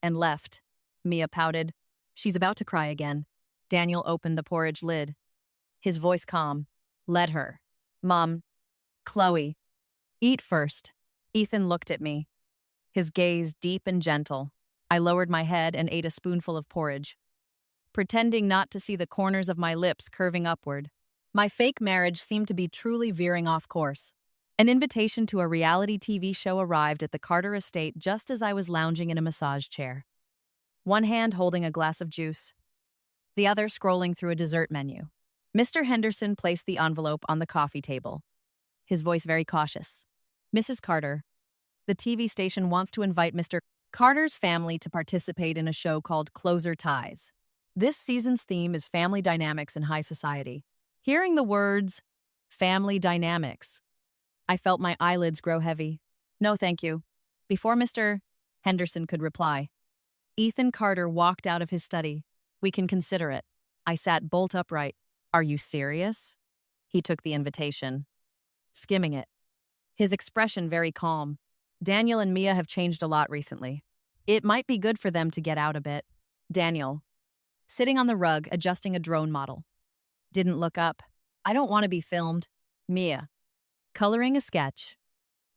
and left. Mia pouted. She's about to cry again. Daniel opened the porridge lid, his voice calm. "Let her. Mom, Chloe, eat first." Ethan looked at me, his gaze deep and gentle. I lowered my head and ate a spoonful of porridge, pretending not to see the corners of my lips curving upward. My fake marriage seemed to be truly veering off course. An invitation to a reality TV show arrived at the Carter estate just as I was lounging in a massage chair, one hand holding a glass of juice, the other scrolling through a dessert menu. Mr. Henderson placed the envelope on the coffee table, his voice very cautious. "Mrs. Carter, the TV station wants to invite Mr. Carter's family to participate in a show called Closer Ties. This season's theme is family dynamics in high society." Hearing the words, family dynamics, I felt my eyelids grow heavy. "No, thank you." Before Mr. Henderson could reply, Ethan Carter walked out of his study. "We can consider it." I sat bolt upright. "Are you serious?" He took the invitation, skimming it, his expression very calm. "Daniel and Mia have changed a lot recently. It might be good for them to get out a bit." Daniel, sitting on the rug adjusting a drone model, didn't look up. "I don't want to be filmed." Mia, coloring a sketch,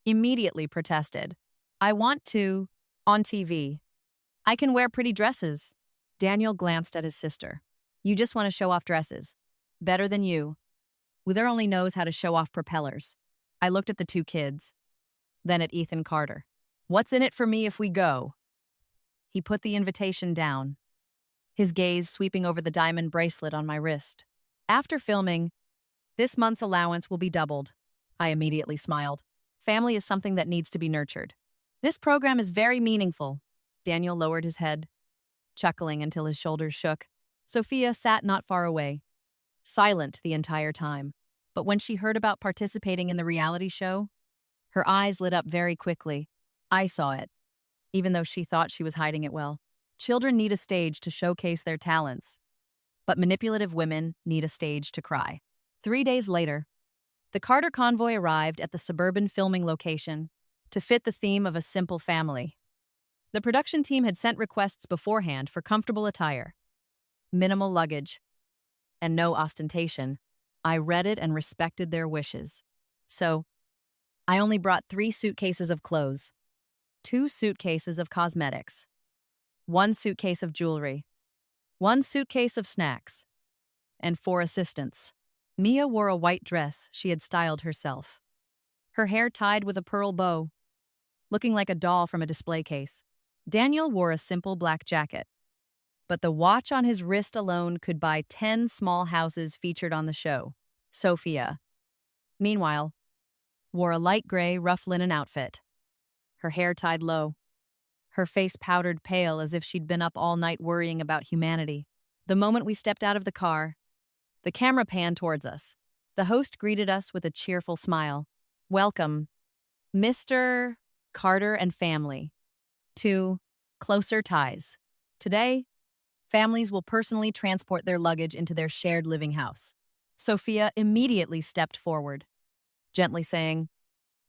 immediately protested. "I want to, on TV. I can wear pretty dresses." Daniel glanced at his sister. "You just want to show off dresses. Better than you. Wither only knows how to show off propellers." I looked at the two kids, then at Ethan Carter. "What's in it for me if we go?" He put the invitation down, his gaze sweeping over the diamond bracelet on my wrist. "After filming, this month's allowance will be doubled." I immediately smiled. Family is something that needs to be nurtured. "This program is very meaningful." Daniel lowered his head, chuckling until his shoulders shook. Sophia sat not far away, silent the entire time. But when she heard about participating in the reality show, her eyes lit up very quickly. I saw it, even though she thought she was hiding it well. Children need a stage to showcase their talents, but manipulative women need a stage to cry. 3 days later, the Carter convoy arrived at the suburban filming location to fit the theme of a simple family. The production team had sent requests beforehand for comfortable attire, minimal luggage, and no ostentation. I read it and respected their wishes. So, I only brought 3 suitcases of clothes, 2 suitcases of cosmetics, 1 suitcase of jewelry, 1 suitcase of snacks, and 4 assistants. Mia wore a white dress she had styled herself, her hair tied with a pearl bow, looking like a doll from a display case. Daniel wore a simple black jacket, but the watch on his wrist alone could buy 10 small houses featured on the show. Sophia, meanwhile, wore a light gray rough linen outfit, her hair tied low, her face powdered pale as if she'd been up all night worrying about humanity. The moment we stepped out of the car, the camera panned towards us. The host greeted us with a cheerful smile. "Welcome, Mr. Carter and family, to Closer Ties. Today, Families will personally transport their luggage into their shared living house. Sophia immediately stepped forward, gently saying,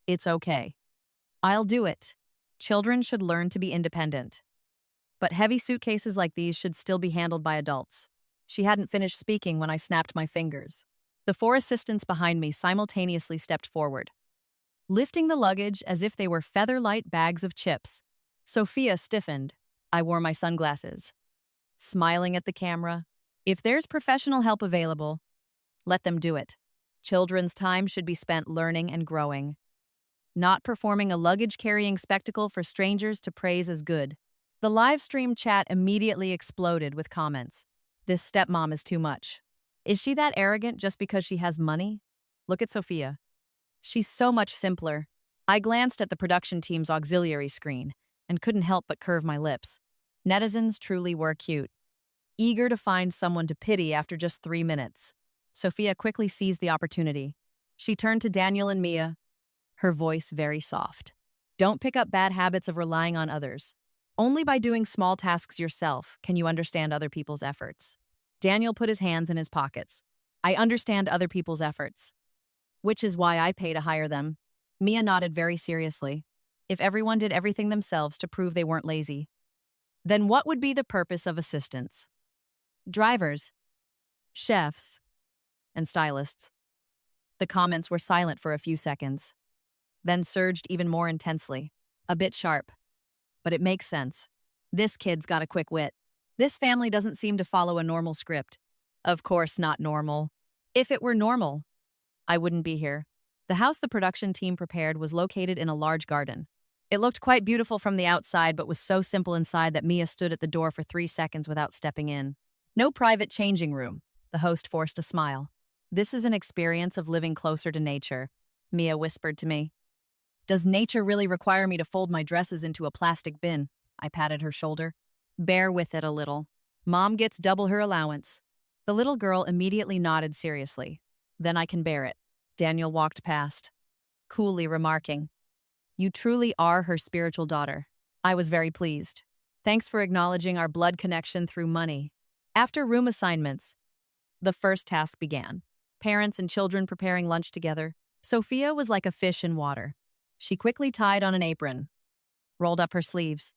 "It's okay. I'll do it." Children should learn to be independent. But heavy suitcases like these should still be handled by adults. She hadn't finished speaking when I snapped my fingers. The four assistants behind me simultaneously stepped forward, lifting the luggage as if they were feather-light bags of chips. Sophia stiffened. I wore my sunglasses, smiling at the camera. If there's professional help available, let them do it. Children's time should be spent learning and growing, not performing a luggage-carrying spectacle for strangers to praise as good. The live stream chat immediately exploded with comments. "This stepmom is too much. Is she that arrogant just because she has money? Look at Sophia. She's so much simpler." I glanced at the production team's auxiliary screen and couldn't help but curve my lips. Netizens truly were cute, eager to find someone to pity after just 3 minutes. Sophia quickly seized the opportunity. She turned to Daniel and Mia, her voice very soft. "Don't pick up bad habits of relying on others. Only by doing small tasks yourself can you understand other people's efforts." Daniel put his hands in his pockets. "I understand other people's efforts, which is why I pay to hire them." Mia nodded very seriously. If everyone did everything themselves to prove they weren't lazy, then what would be the purpose of assistants? Drivers, chefs, and stylists. The comments were silent for a few seconds, then surged even more intensely. A bit sharp, but it makes sense. This kid's got a quick wit. This family doesn't seem to follow a normal script. Of course not normal. If it were normal, I wouldn't be here. The house the production team prepared was located in a large garden. It looked quite beautiful from the outside, but was so simple inside that Mia stood at the door for 3 seconds without stepping in. "No private changing room," the host forced a smile. "This is an experience of living closer to nature," Mia whispered to me. "Does nature really require me to fold my dresses into a plastic bin?" I patted her shoulder. "Bear with it a little. Mom gets double her allowance." The little girl immediately nodded seriously. "Then I can bear it." Daniel walked past, coolly remarking, "You truly are her spiritual daughter." I was very pleased. "Thanks for acknowledging our blood connection through money." After room assignments, the first task began. Parents and children preparing lunch together. Sophia was like a fish in water. She quickly tied on an apron, rolled up her sleeves,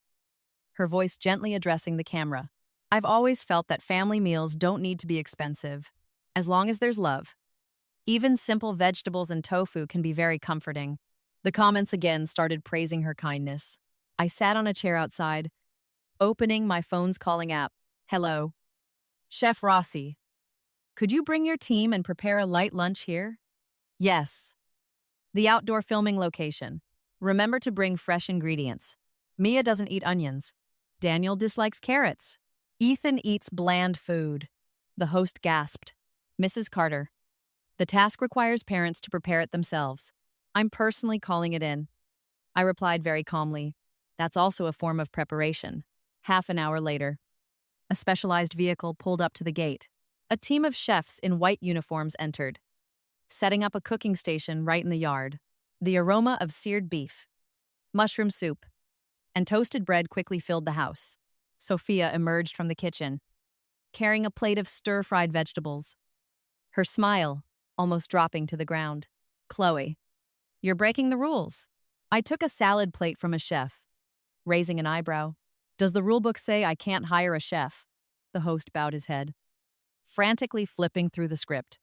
her voice gently addressing the camera. "I've always felt that family meals don't need to be expensive, as long as there's love. Even simple vegetables and tofu can be very comforting." The comments again started praising her kindness. I sat on a chair outside, opening my phone's calling app. "Hello. Chef Rossi. Could you bring your team and prepare a light lunch here?" "Yes." "The outdoor filming location. Remember to bring fresh ingredients. Mia doesn't eat onions. Daniel dislikes carrots. Ethan eats bland food." The host gasped. "Mrs. Carter, the task requires parents to prepare it themselves. I'm personally calling it in." I replied very calmly, "That's also a form of preparation." Half an hour later, a specialized vehicle pulled up to the gate. A team of chefs in white uniforms entered, setting up a cooking station right in the yard. The aroma of seared beef, mushroom soup, and toasted bread quickly filled the house. Sophia emerged from the kitchen, carrying a plate of stir-fried vegetables, her smile almost dropping to the ground. "Chloe, you're breaking the rules." I took a salad plate from a chef, raising an eyebrow. "Does the rulebook say I can't hire a chef?" The host bowed his head, frantically flipping through the script,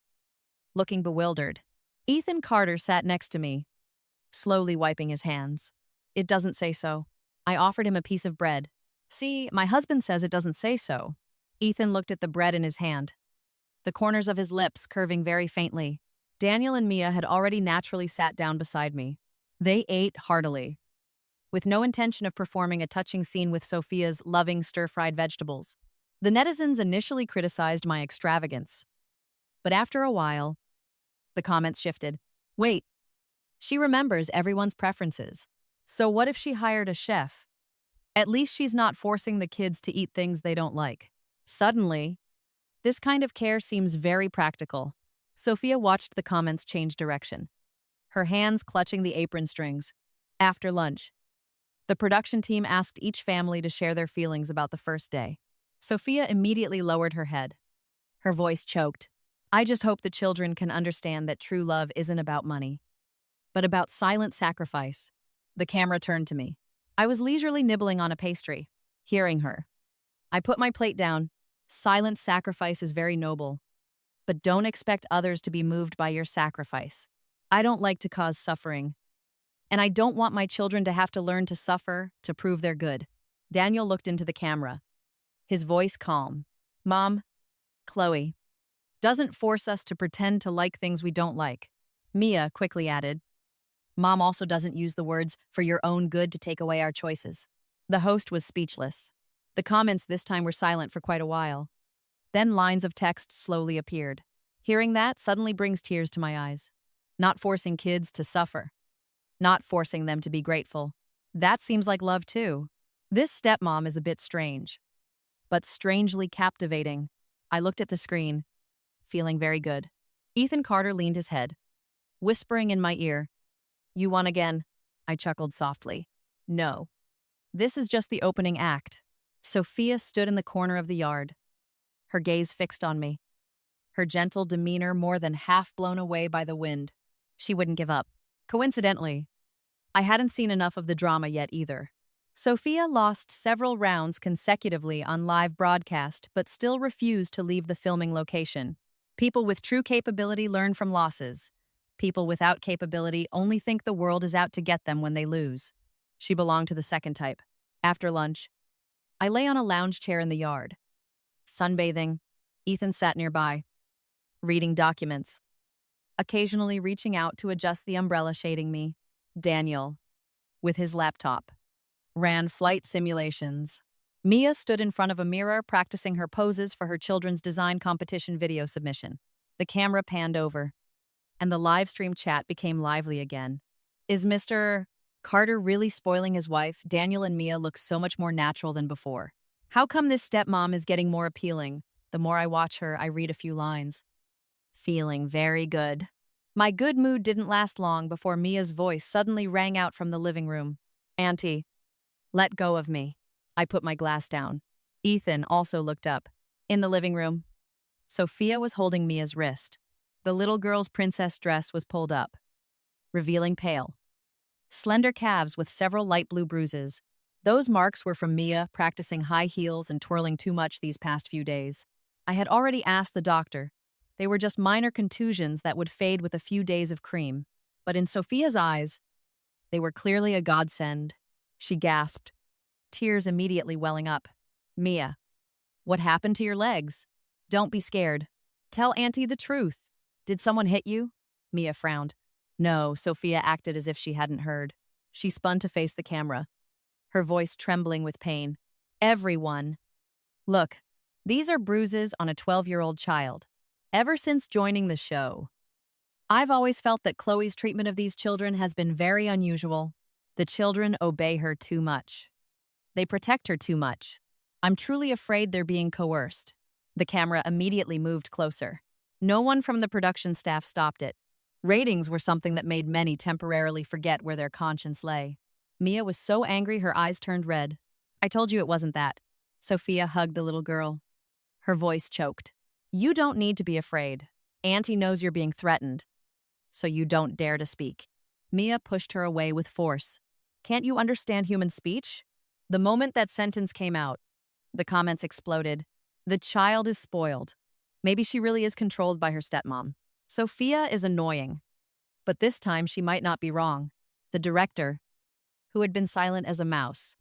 looking bewildered. Ethan Carter sat next to me, slowly wiping his hands. "It doesn't say so." I offered him a piece of bread. "See, my husband says it doesn't say so." Ethan looked at the bread in his hand, the corners of his lips curving very faintly. Daniel and Mia had already naturally sat down beside me. They ate heartily, with no intention of performing a touching scene with Sophia's loving stir-fried vegetables. The netizens initially criticized my extravagance, but after a while, the comments shifted. "Wait, she remembers everyone's preferences. So what if she hired a chef? At least she's not forcing the kids to eat things they don't like." Suddenly, this kind of care seems very practical. Sophia watched the comments change direction, her hands clutching the apron strings. After lunch, the production team asked each family to share their feelings about the first day. Sophia immediately lowered her head. Her voice choked. I just hope the children can understand that true love isn't about money, but about silent sacrifice. The camera turned to me. I was leisurely nibbling on a pastry, hearing her. I put my plate down. Silent sacrifice is very noble, but don't expect others to be moved by your sacrifice. I don't like to cause suffering, and I don't want my children to have to learn to suffer to prove they're good. Daniel looked into the camera, his voice calm. Mom, Chloe, doesn't force us to pretend to like things we don't like. Mia quickly added, Mom also doesn't use the words for your own good to take away our choices. The host was speechless. The comments this time were silent for quite a while. Then lines of text slowly appeared. Hearing that suddenly brings tears to my eyes. Not forcing kids to suffer. Not forcing them to be grateful. That seems like love too. This stepmom is a bit strange, but strangely captivating. I looked at the screen, feeling very good. Ethan Carter leaned his head, whispering in my ear, You won again. I chuckled softly. No. This is just the opening act. Sophia stood in the corner of the yard, her gaze fixed on me, her gentle demeanor more than half blown away by the wind. She wouldn't give up. Coincidentally, I hadn't seen enough of the drama yet either. Sophia lost several rounds consecutively on live broadcast, but still refused to leave the filming location. People with true capability learn from losses. People without capability only think the world is out to get them when they lose. She belonged to the second type. After lunch, I lay on a lounge chair in the yard. Sunbathing, Ethan sat nearby, reading documents, occasionally reaching out to adjust the umbrella shading me. Daniel, with his laptop, ran flight simulations. Mia stood in front of a mirror practicing her poses for her children's design competition video submission. The camera panned over, and the live stream chat became lively again. Is Mr. Carter really spoiling his wife? Daniel and Mia look so much more natural than before. How come this stepmom is getting more appealing? The more I watch her, I read a few lines. Feeling very good. My good mood didn't last long before Mia's voice suddenly rang out from the living room. Auntie, let go of me. I put my glass down. Ethan also looked up. In the living room, Sophia was holding Mia's wrist. The little girl's princess dress was pulled up, revealing pale, slender calves with several light blue bruises. Those marks were from Mia practicing high heels and twirling too much these past few days. I had already asked the doctor. They were just minor contusions that would fade with a few days of cream. But in Sophia's eyes, they were clearly a godsend. She gasped, tears immediately welling up. Mia, what happened to your legs? Don't be scared. Tell Auntie the truth. Did someone hit you? Mia frowned. No, Sophia acted as if she hadn't heard. She spun to face the camera, her voice trembling with pain. Everyone. Look, these are bruises on a 12-year-old child. Ever since joining the show, I've always felt that Chloe's treatment of these children has been very unusual. The children obey her too much. They protect her too much. I'm truly afraid they're being coerced. The camera immediately moved closer. No one from the production staff stopped it. Ratings were something that made many temporarily forget where their conscience lay. Mia was so angry her eyes turned red. I told you it wasn't that. Sophia hugged the little girl. Her voice choked. You don't need to be afraid. Auntie knows you're being threatened, so you don't dare to speak. Mia pushed her away with force. Can't you understand human speech? The moment that sentence came out, the comments exploded. The child is spoiled. Maybe she really is controlled by her stepmom. Sophia is annoying, but this time she might not be wrong. The director, who had been silent as a mouse,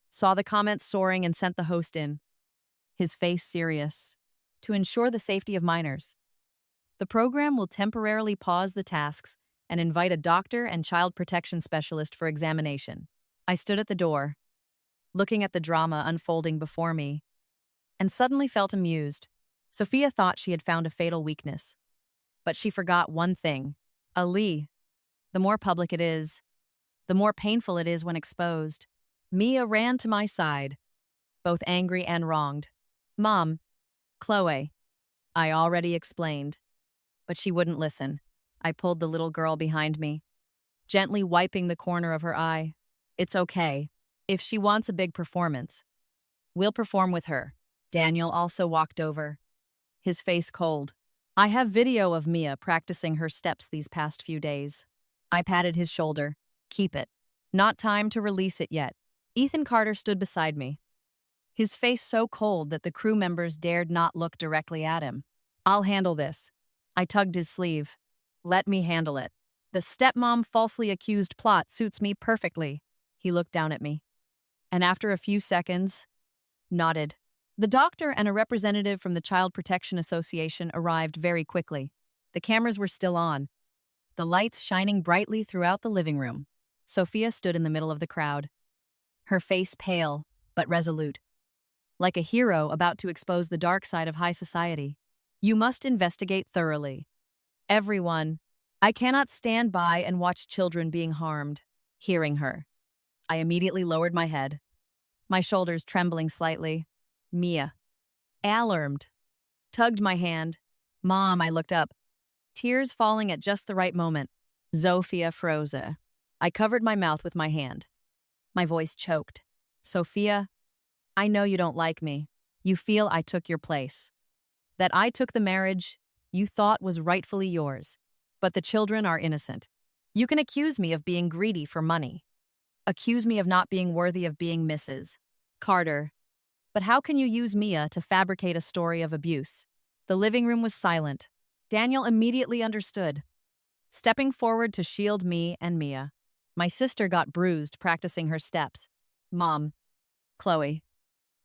saw the comments soaring and sent the host in, his face serious. To ensure the safety of minors, the program will temporarily pause the tasks and invite a doctor and child protection specialist for examination. I stood at the door, looking at the drama unfolding before me, and suddenly felt amused. Sophia thought she had found a fatal weakness, but she forgot one thing. Ali, the more public it is, the more painful it is when exposed. Mia ran to my side, both angry and wronged. Mom, Chloe, I already explained, but she wouldn't listen. I pulled the little girl behind me, gently wiping the corner of her eye. It's okay. If she wants a big performance, we'll perform with her. Daniel also walked over, his face cold. I have video of Mia practicing her steps these past few days. I patted his shoulder. Keep it. Not time to release it yet. Ethan Carter stood beside me, his face so cold that the crew members dared not look directly at him. I'll handle this. I tugged his sleeve. Let me handle it. The stepmom falsely accused plot suits me perfectly. He looked down at me, and after a few seconds, nodded. The doctor and a representative from the Child Protection Association arrived very quickly. The cameras were still on, the lights shining brightly throughout the living room. Sophia stood in the middle of the crowd, her face pale but resolute, like a hero about to expose the dark side of high society. You must investigate thoroughly. Everyone, I cannot stand by and watch children being harmed. Hearing her, I immediately lowered my head, my shoulders trembling slightly. Mia, alarmed, tugged my hand. Mom, I looked up, tears falling at just the right moment. Sophia froze. I covered my mouth with my hand. My voice choked. Sophia, I know you don't like me. You feel I took your place. That I took the marriage you thought was rightfully yours. But the children are innocent. You can accuse me of being greedy for money. Accuse me of not being worthy of being Mrs. Carter. But how can you use Mia to fabricate a story of abuse? The living room was silent. Daniel immediately understood, stepping forward to shield me and Mia. My sister got bruised practicing her steps. Mom, Chloe,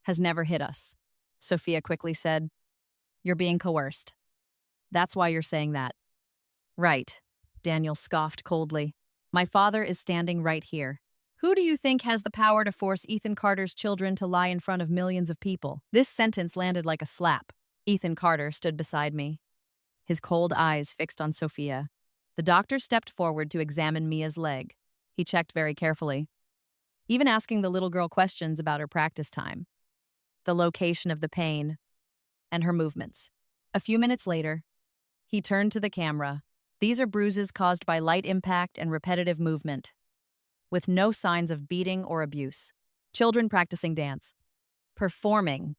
has never hit us. Sophia quickly said, You're being coerced. That's why you're saying that. Right, Daniel scoffed coldly. My father is standing right here. Who do you think has the power to force Ethan Carter's children to lie in front of millions of people? This sentence landed like a slap. Ethan Carter stood beside me, his cold eyes fixed on Sophia. The doctor stepped forward to examine Mia's leg. He checked very carefully, even asking the little girl questions about her practice time, the location of the pain, and her movements. A few minutes later, he turned to the camera. These are bruises caused by light impact and repetitive movement, with no signs of beating or abuse. Children practicing dance, performing,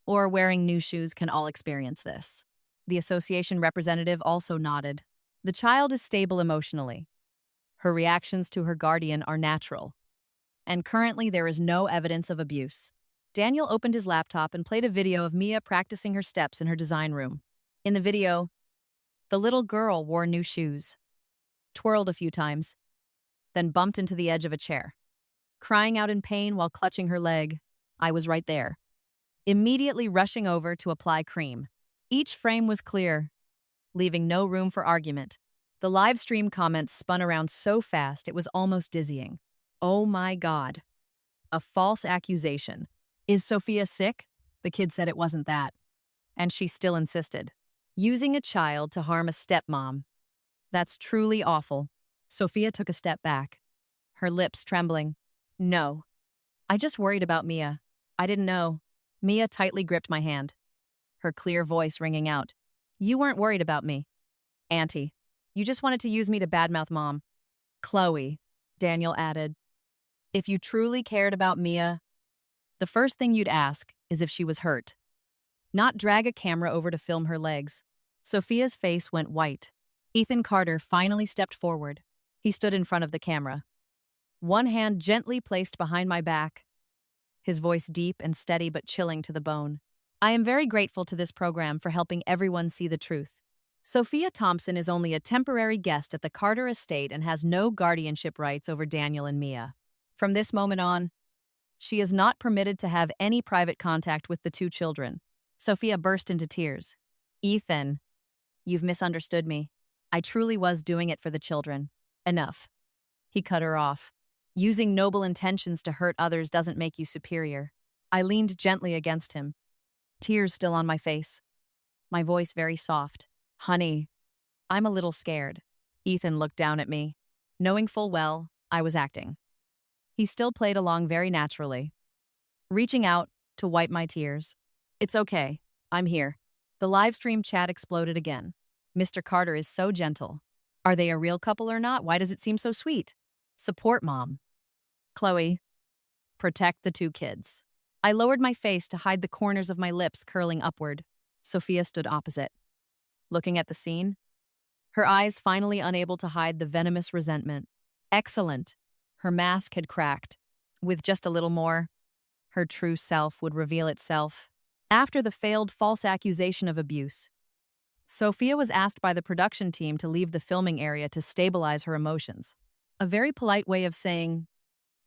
or wearing new shoes can all experience this. The association representative also nodded. The child is stable emotionally. Her reactions to her guardian are natural. And currently there is no evidence of abuse. Daniel opened his laptop and played a video of Mia practicing her steps in her design room. In the video, the little girl wore new shoes, twirled a few times, then bumped into the edge of a chair. Crying out in pain while clutching her leg, I was right there, immediately rushing over to apply cream. Each frame was clear, leaving no room for argument. The live stream comments spun around so fast it was almost dizzying. Oh my God. A false accusation. Is Sophia sick? The kid said it wasn't that. And she still insisted. Using a child to harm a stepmom. That's truly awful. Sophia took a step back, her lips trembling. No. I just worried about Mia. I didn't know. Mia tightly gripped my hand, her clear voice ringing out. You weren't worried about me, Auntie. You just wanted to use me to badmouth Mom. Chloe, Daniel added. If you truly cared about Mia, the first thing you'd ask is if she was hurt. Not drag a camera over to film her legs. Sophia's face went white. Ethan Carter finally stepped forward. He stood in front of the camera, one hand gently placed behind my back, his voice deep and steady but chilling to the bone. I am very grateful to this program for helping everyone see the truth. Sophia Thompson is only a temporary guest at the Carter estate and has no guardianship rights over Daniel and Mia. From this moment on, she is not permitted to have any private contact with the two children. Sophia burst into tears. Ethan, you've misunderstood me. I truly was doing it for the children. Enough. He cut her off. Using noble intentions to hurt others doesn't make you superior. I leaned gently against him, tears still on my face, my voice very soft. Honey, I'm a little scared. Ethan looked down at me, knowing full well I was acting. He still played along very naturally, reaching out to wipe my tears. It's okay. I'm here. The live stream chat exploded again. Mr. Carter is so gentle. Are they a real couple or not? Why does it seem so sweet? Support Mom. Chloe, protect the two kids. I lowered my face to hide the corners of my lips curling upward. Sophia stood opposite, looking at the scene, her eyes finally unable to hide the venomous resentment. Excellent. Her mask had cracked. With just a little more, her true self would reveal itself. After the failed false accusation of abuse, Sophia was asked by the production team to leave the filming area to stabilize her emotions. A very polite way of saying,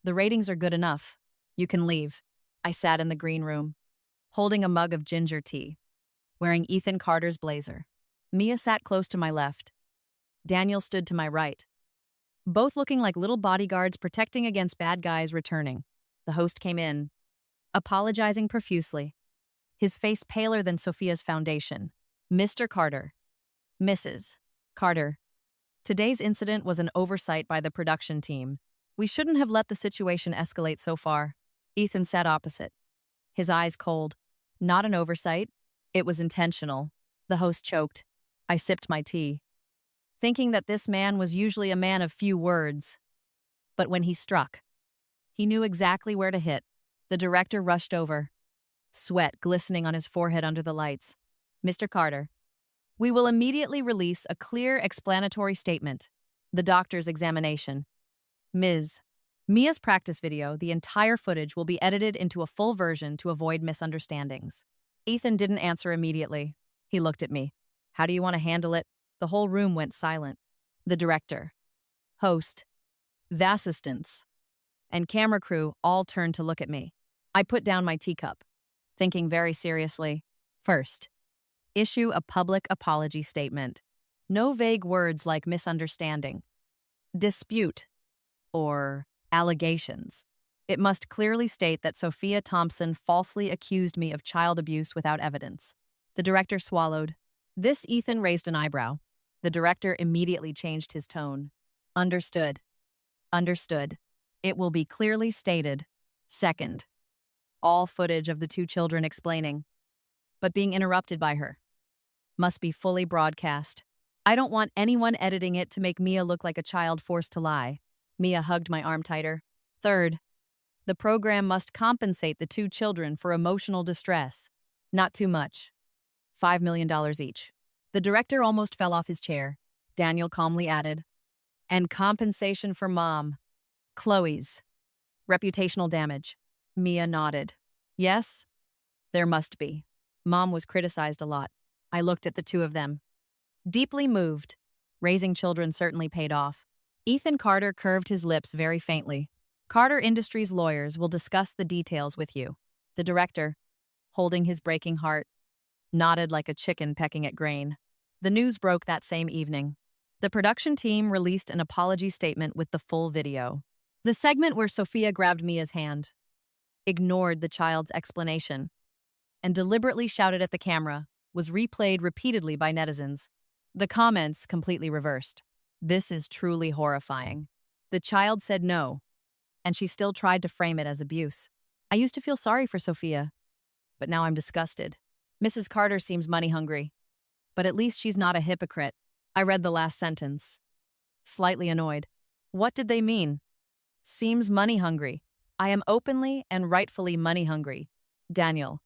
"The ratings are good enough. You can leave." I sat in the green room, holding a mug of ginger tea, wearing Ethan Carter's blazer. Mia sat close to my left. Daniel stood to my right, both looking like little bodyguards protecting against bad guys returning. The host came in, apologizing profusely, his face paler than Sophia's foundation. "Mr. Carter, Mrs. Carter, today's incident was an oversight by the production team. We shouldn't have let the situation escalate so far." Ethan sat opposite, his eyes cold. "Not an oversight. It was intentional." The host choked. I sipped my tea, thinking that this man was usually a man of few words. But when he struck, he knew exactly where to hit. The director rushed over, sweat glistening on his forehead under the lights. "Mr. Carter, we will immediately release a clear explanatory statement. The doctor's examination. Ms. Mia's practice video, the entire footage will be edited into a full version to avoid misunderstandings." Ethan didn't answer immediately. He looked at me. "How do you want to handle it?" The whole room went silent. The director, host, the assistants, and camera crew all turned to look at me. I put down my teacup, thinking very seriously. First, issue a public apology statement. No vague words like misunderstanding, dispute, or allegations. It must clearly state that Sophia Thompson falsely accused me of child abuse without evidence. The director swallowed. This Ethan raised an eyebrow. The director immediately changed his tone. "Understood. Understood. It will be clearly stated. Second, all footage of the two children explaining, but being interrupted by her, must be fully broadcast. I don't want anyone editing it to make Mia look like a child forced to lie." Mia hugged my arm tighter. "Third, the program must compensate the two children for emotional distress. Not too much. $5 million each." The director almost fell off his chair. Daniel calmly added, "And compensation for Mom, Chloe's reputational damage." Mia nodded. "Yes, there must be. Mom was criticized a lot." I looked at the two of them, deeply moved. Raising children certainly paid off. Ethan Carter curved his lips very faintly. "Carter Industries lawyers will discuss the details with you." The director, holding his breaking heart, nodded like a chicken pecking at grain. The news broke that same evening. The production team released an apology statement with the full video. The segment where Sophia grabbed Mia's hand, ignored the child's explanation, and deliberately shouted at the camera was replayed repeatedly by netizens. The comments completely reversed. "This is truly horrifying. The child said no, and she still tried to frame it as abuse." I used to feel sorry for Sophia, but now I'm disgusted. "Mrs. Carter seems money hungry, but at least she's not a hypocrite." I read the last sentence, slightly annoyed. What did they mean? "Seems money hungry. I am openly and rightfully money hungry." Daniel,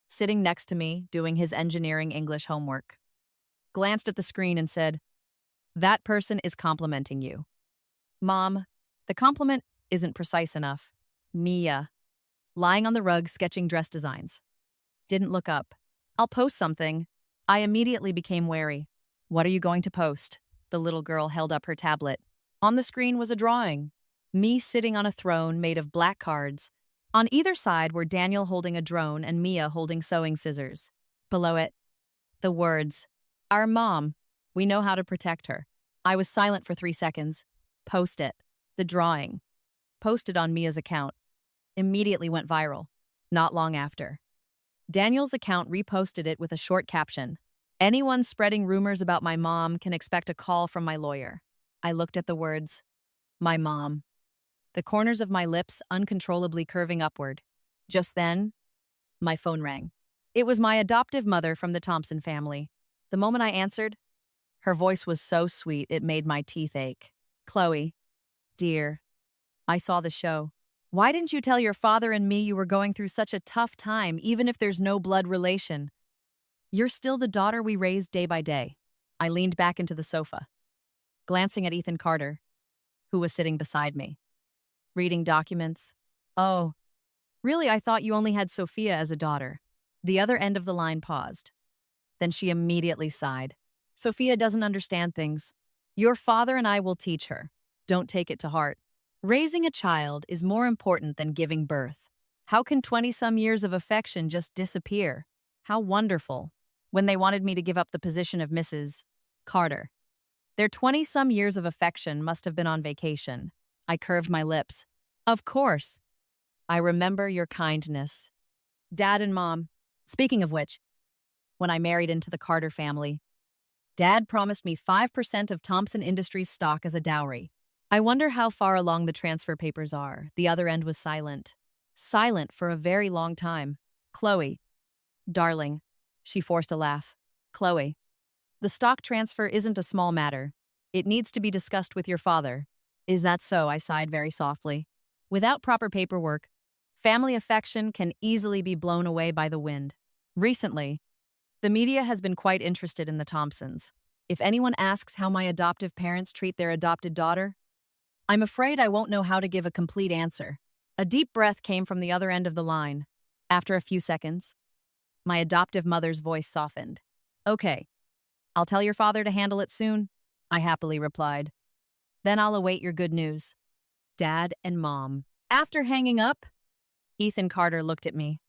sitting next to me doing his engineering English homework, glanced at the screen and said, "That person is complimenting you." "Mom, the compliment isn't precise enough." Mia, lying on the rug sketching dress designs, didn't look up. "I'll post something." I immediately became wary. "What are you going to post?" The little girl held up her tablet. On the screen was a drawing. Me sitting on a throne made of black cards. On either side were Daniel holding a drone and Mia holding sewing scissors. Below it, the words, "Our mom. We know how to protect her." I was silent for 3 seconds. "Post it." The drawing, posted on Mia's account, immediately went viral. Not long after, Daniel's account reposted it with a short caption, "Anyone spreading rumors about my mom can expect a call from my lawyer." I looked at the words, "My mom," the corners of my lips uncontrollably curving upward. Just then, my phone rang. It was my adoptive mother from the Thompson family. The moment I answered, her voice was so sweet it made my teeth ache. "Chloe, dear, I saw the show. Why didn't you tell your father and me you were going through such a tough time, even if there's no blood relation? You're still the daughter we raised day by day. I leaned back into the sofa, glancing at Ethan Carter, who was sitting beside me, reading documents. Oh, really? I thought you only had Sophia as a daughter. The other end of the line paused. Then she immediately sighed. Sophia doesn't understand things. Your father and I will teach her. Don't take it to heart. Raising a child is more important than giving birth. How can 20-some years of affection just disappear? How wonderful. When they wanted me to give up the position of Mrs. Carter. Their 20-some years of affection must have been on vacation. I curved my lips. Of course. I remember your kindness. Dad and Mom. Speaking of which, when I married into the Carter family, Dad promised me 5% of Thompson Industries stock as a dowry. I wonder how far along the transfer papers are. The other end was silent. Silent for a very long time. Chloe. Darling. She forced a laugh. Chloe. The stock transfer isn't a small matter. It needs to be discussed with your father. Is that so? I sighed very softly. Without proper paperwork, family affection can easily be blown away by the wind. Recently, the media has been quite interested in the Thompsons. If anyone asks how my adoptive parents treat their adopted daughter, I'm afraid I won't know how to give a complete answer. A deep breath came from the other end of the line. After a few seconds, my adoptive mother's voice softened. Okay, I'll tell your father to handle it soon, I happily replied. Then I'll await your good news. Dad and Mom. After hanging up, Ethan Carter looked at me,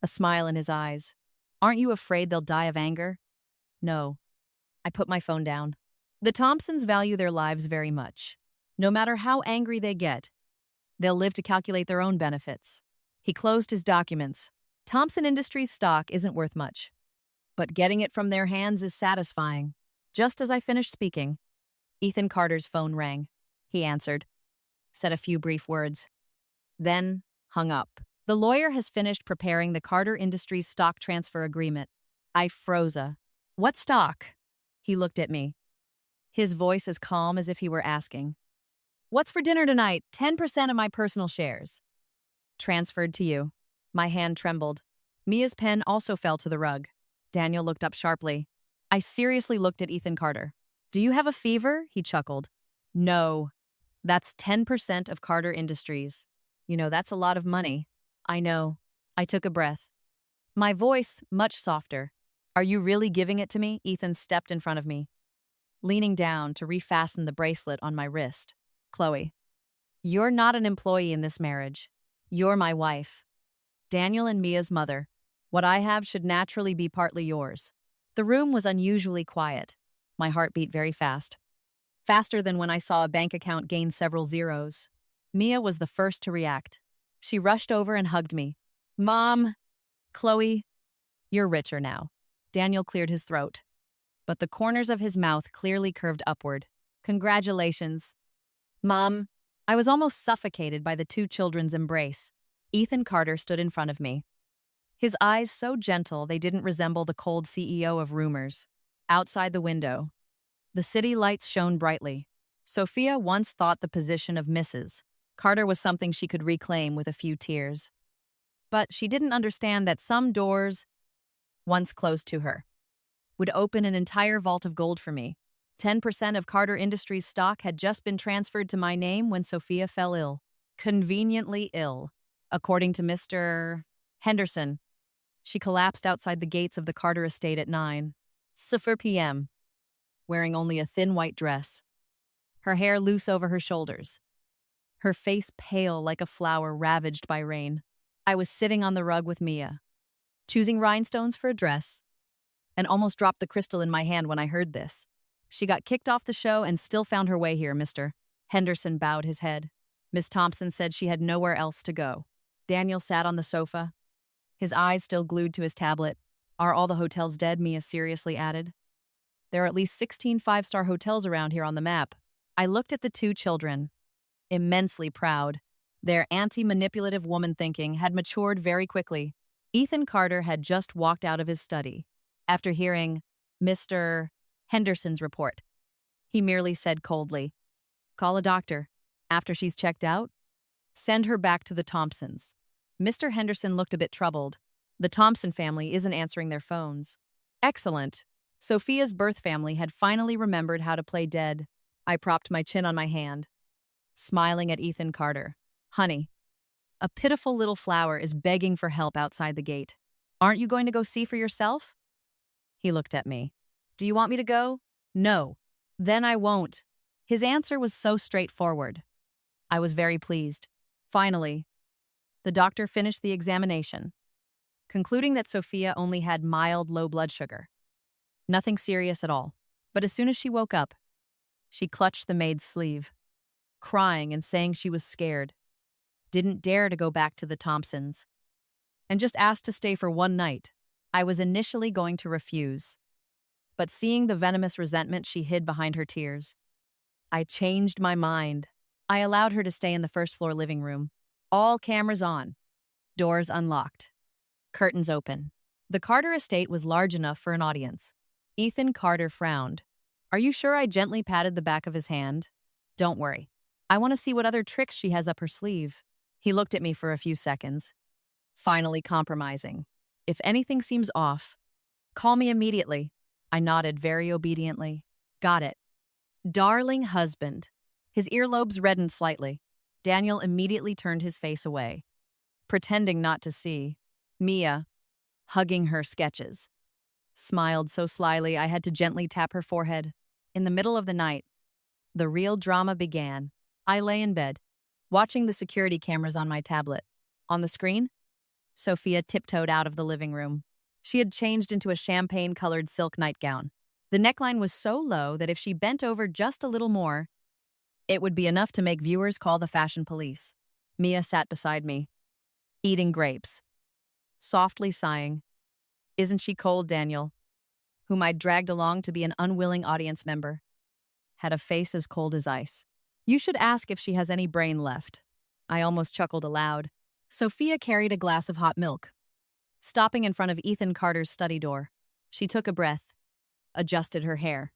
a smile in his eyes. Aren't you afraid they'll die of anger? No. I put my phone down. The Thompsons value their lives very much. No matter how angry they get, they'll live to calculate their own benefits. He closed his documents. Thompson Industries stock isn't worth much, but getting it from their hands is satisfying. Just as I finished speaking, Ethan Carter's phone rang. He answered, said a few brief words, then hung up. The lawyer has finished preparing the Carter Industries stock transfer agreement. I froze. What stock? He looked at me, his voice as calm as if he were asking. What's for dinner tonight? 10% of my personal shares. Transferred to you. My hand trembled. Mia's pen also fell to the rug. Daniel looked up sharply. I seriously looked at Ethan Carter. Do you have a fever? He chuckled. No. That's 10% of Carter Industries. You know, that's a lot of money. I know. I took a breath. My voice much softer. Are you really giving it to me? Ethan stepped in front of me, leaning down to refasten the bracelet on my wrist. Chloe, you're not an employee in this marriage. You're my wife. Daniel and Mia's mother. What I have should naturally be partly yours. The room was unusually quiet. My heart beat very fast. Faster than when I saw a bank account gain several zeros. Mia was the first to react. She rushed over and hugged me. Mom! Chloe, you're richer now. Daniel cleared his throat, but the corners of his mouth clearly curved upward. Congratulations. Mom, I was almost suffocated by the two children's embrace. Ethan Carter stood in front of me, his eyes so gentle they didn't resemble the cold CEO of rumors. Outside the window, the city lights shone brightly. Sophia once thought the position of Mrs. Carter was something she could reclaim with a few tears. But she didn't understand that some doors, once closed to her, would open an entire vault of gold for me. 10% of Carter Industries stock had just been transferred to my name when Sophia fell ill. Conveniently ill, according to Mr. Henderson. She collapsed outside the gates of the Carter estate at 9:00 p.m., wearing only a thin white dress, her hair loose over her shoulders, her face pale like a flower ravaged by rain. I was sitting on the rug with Mia, choosing rhinestones for a dress, and almost dropped the crystal in my hand when I heard this. She got kicked off the show and still found her way here, Mr. Henderson bowed his head. Miss Thompson said she had nowhere else to go. Daniel sat on the sofa, his eyes still glued to his tablet. Are all the hotels dead? Mia seriously added. There are at least 16 five-star hotels around here on the map. I looked at the two children, immensely proud. Their anti-manipulative woman thinking had matured very quickly. Ethan Carter had just walked out of his study. After hearing Mr. Henderson's report, he merely said coldly, "Call a doctor. After she's checked out, Send her back to the Thompsons. Mr. Henderson looked a bit troubled. The Thompson family isn't answering their phones. Excellent. Sophia's birth family had finally remembered how to play dead. I propped my chin on my hand, smiling at Ethan Carter. Honey, a pitiful little flower is begging for help outside the gate. Aren't you going to go see for yourself? He looked at me. Do you want me to go? No. Then I won't. His answer was so straightforward. I was very pleased. Finally, the doctor finished the examination, concluding that Sophia only had mild low blood sugar. Nothing serious at all. But as soon as she woke up, she clutched the maid's sleeve, crying and saying she was scared, didn't dare to go back to the Thompsons, and just asked to stay for one night. I was initially going to refuse, but seeing the venomous resentment she hid behind her tears, I changed my mind. I allowed her to stay in the first-floor living room. All cameras on, doors unlocked, curtains open. The Carter estate was large enough for an audience. Ethan Carter frowned. Are you sure? I gently patted the back of his hand. Don't worry. I want to see what other tricks she has up her sleeve. He looked at me for a few seconds, finally compromising. If anything seems off, call me immediately. I nodded very obediently. Got it. Darling husband. His earlobes reddened slightly. Daniel immediately turned his face away, pretending not to see. Mia, hugging her sketches, smiled so slyly I had to gently tap her forehead. In the middle of the night, the real drama began. I lay in bed, watching the security cameras on my tablet. On the screen, Sophia tiptoed out of the living room. She had changed into a champagne-colored silk nightgown. The neckline was so low that if she bent over just a little more, it would be enough to make viewers call the fashion police. Mia sat beside me, eating grapes, softly sighing. Isn't she cold, Daniel, whom I'd dragged along to be an unwilling audience member, had a face as cold as ice. You should ask if she has any brain left. I almost chuckled aloud. Sophia carried a glass of hot milk. Stopping in front of Ethan Carter's study door, she took a breath, adjusted her hair,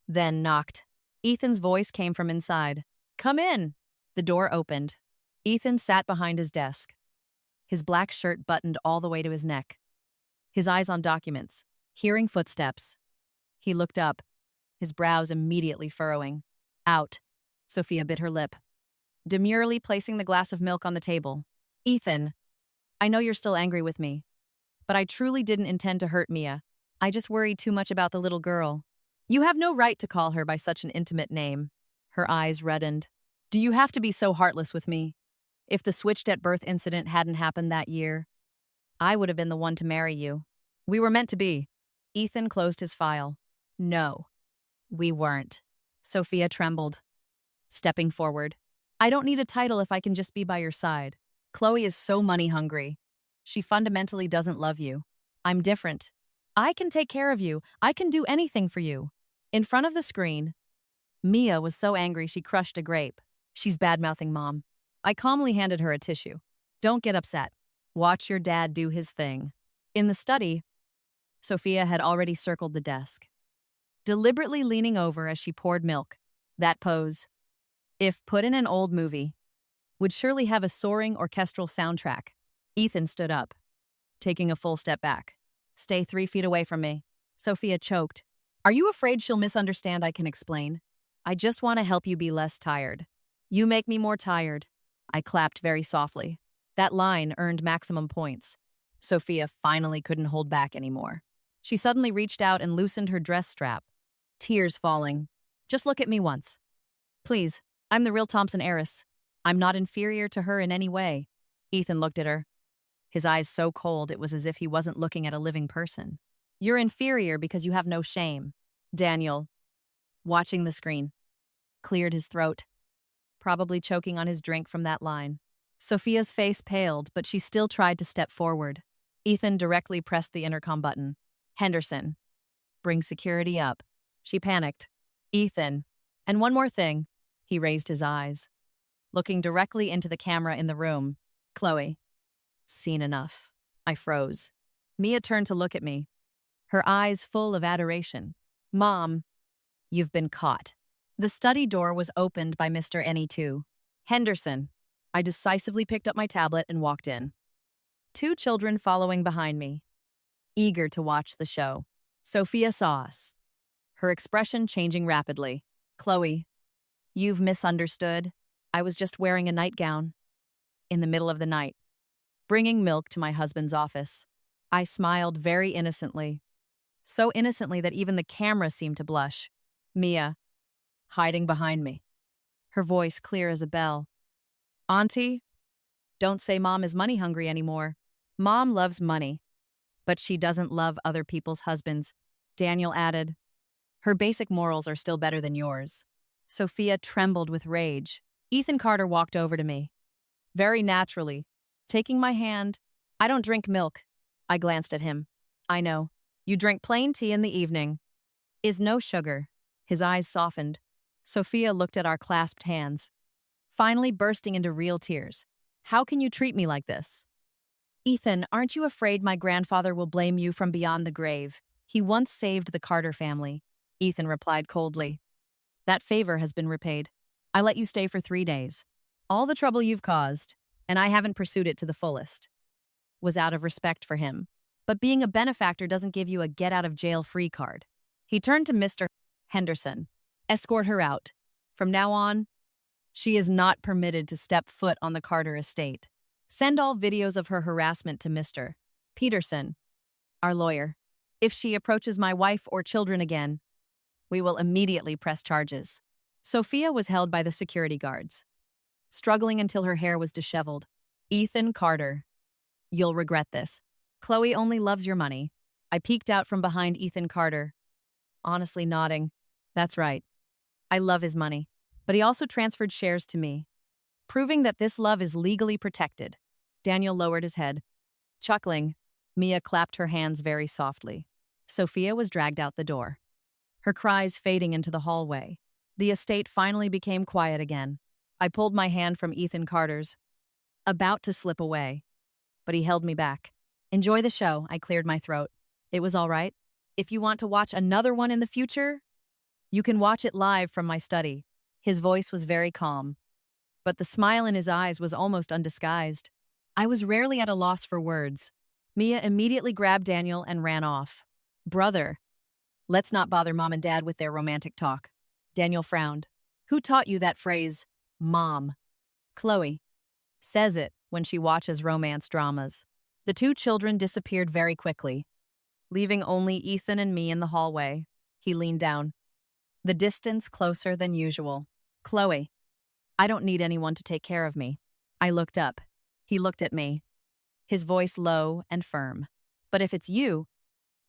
then knocked. Ethan's voice came from inside. Come in. The door opened. Ethan sat behind his desk, his black shirt buttoned all the way to his neck, his eyes on documents. Hearing footsteps, he looked up, his brows immediately furrowing. Out. Sophia bit her lip, demurely placing the glass of milk on the table. Ethan, I know you're still angry with me, but I truly didn't intend to hurt Mia. I just worried too much about the little girl. You have no right to call her by such an intimate name. Her eyes reddened. Do you have to be so heartless with me? If the switched at birth incident hadn't happened that year, I would have been the one to marry you. We were meant to be. Ethan closed his file. No, we weren't. Sophia trembled, stepping forward. I don't need a title if I can just be by your side. Chloe is so money hungry. She fundamentally doesn't love you. I'm different. I can take care of you. I can do anything for you. In front of the screen, Mia was so angry she crushed a grape. She's bad-mouthing Mom. I calmly handed her a tissue. Don't get upset. Watch your dad do his thing. In the study, Sophia had already circled the desk, deliberately leaning over as she poured milk. That pose, if put in an old movie, would surely have a soaring orchestral soundtrack. Ethan stood up, taking a full step back. Stay 3 feet away from me. Sophia choked. Are you afraid she'll misunderstand? I can explain. I just want to help you be less tired. You make me more tired. I clapped very softly. That line earned maximum points. Sophia finally couldn't hold back anymore. She suddenly reached out and loosened her dress strap, tears falling. Just look at me once. Please, I'm the real Thompson heiress. I'm not inferior to her in any way. Ethan looked at her, his eyes so cold it was as if he wasn't looking at a living person. You're inferior because you have no shame. Daniel, watching the screen, cleared his throat, probably choking on his drink from that line. Sophia's face paled, but she still tried to step forward. Ethan directly pressed the intercom button. Henderson, bring security up. She panicked. Ethan, and one more thing. He raised his eyes, looking directly into the camera in the room. Chloe. Seen enough. I froze. Mia turned to look at me, her eyes full of adoration. Mom, you've been caught. The study door was opened by Mr. NE2. Henderson, I decisively picked up my tablet and walked in. Two children following behind me, eager to watch the show. Sophia saw us, her expression changing rapidly. Chloe, you've misunderstood. I was just wearing a nightgown. In the middle of the night, bringing milk to my husband's office. I smiled very innocently, so innocently that even the camera seemed to blush. Mia, hiding behind me, her voice clear as a bell. Auntie, don't say Mom is money hungry anymore. Mom loves money, but she doesn't love other people's husbands, Daniel added. Her basic morals are still better than yours. Sophia trembled with rage. Ethan Carter walked over to me, very naturally, taking my hand. I don't drink milk. I glanced at him. I know. You drink plain tea in the evening. Is no sugar. His eyes softened. Sophia looked at our clasped hands, finally bursting into real tears. How can you treat me like this? Ethan, aren't you afraid my grandfather will blame you from beyond the grave? He once saved the Carter family. Ethan replied coldly. That favor has been repaid. I let you stay for 3 days. All the trouble you've caused, and I haven't pursued it to the fullest, was out of respect for him. But being a benefactor doesn't give you a get-out-of-jail-free card. He turned to Mr. Henderson. Escort her out. From now on, she is not permitted to step foot on the Carter estate. Send all videos of her harassment to Mr. Peterson, our lawyer. If she approaches my wife or children again, we will immediately press charges. Sophia was held by the security guards, struggling until her hair was disheveled. Ethan Carter, you'll regret this. Chloe only loves your money. I peeked out from behind Ethan Carter, honestly nodding. That's right. I love his money. But he also transferred shares to me, proving that this love is legally protected. Daniel lowered his head. Chuckling, Mia clapped her hands very softly. Sophia was dragged out the door, her cries fading into the hallway. The estate finally became quiet again. I pulled my hand from Ethan Carter's, about to slip away, but he held me back. Enjoy the show, I cleared my throat. It was all right. If you want to watch another one in the future, you can watch it live from my study. His voice was very calm, but the smile in his eyes was almost undisguised. I was rarely at a loss for words. Mia immediately grabbed Daniel and ran off. Brother, let's not bother Mom and Dad with their romantic talk. Daniel frowned. Who taught you that phrase, Mom? Chloe says it when she watches romance dramas. The two children disappeared very quickly, leaving only Ethan and me in the hallway. He leaned down, the distance closer than usual. Chloe, I don't need anyone to take care of me. I looked up. He looked at me, his voice low and firm. But if it's you,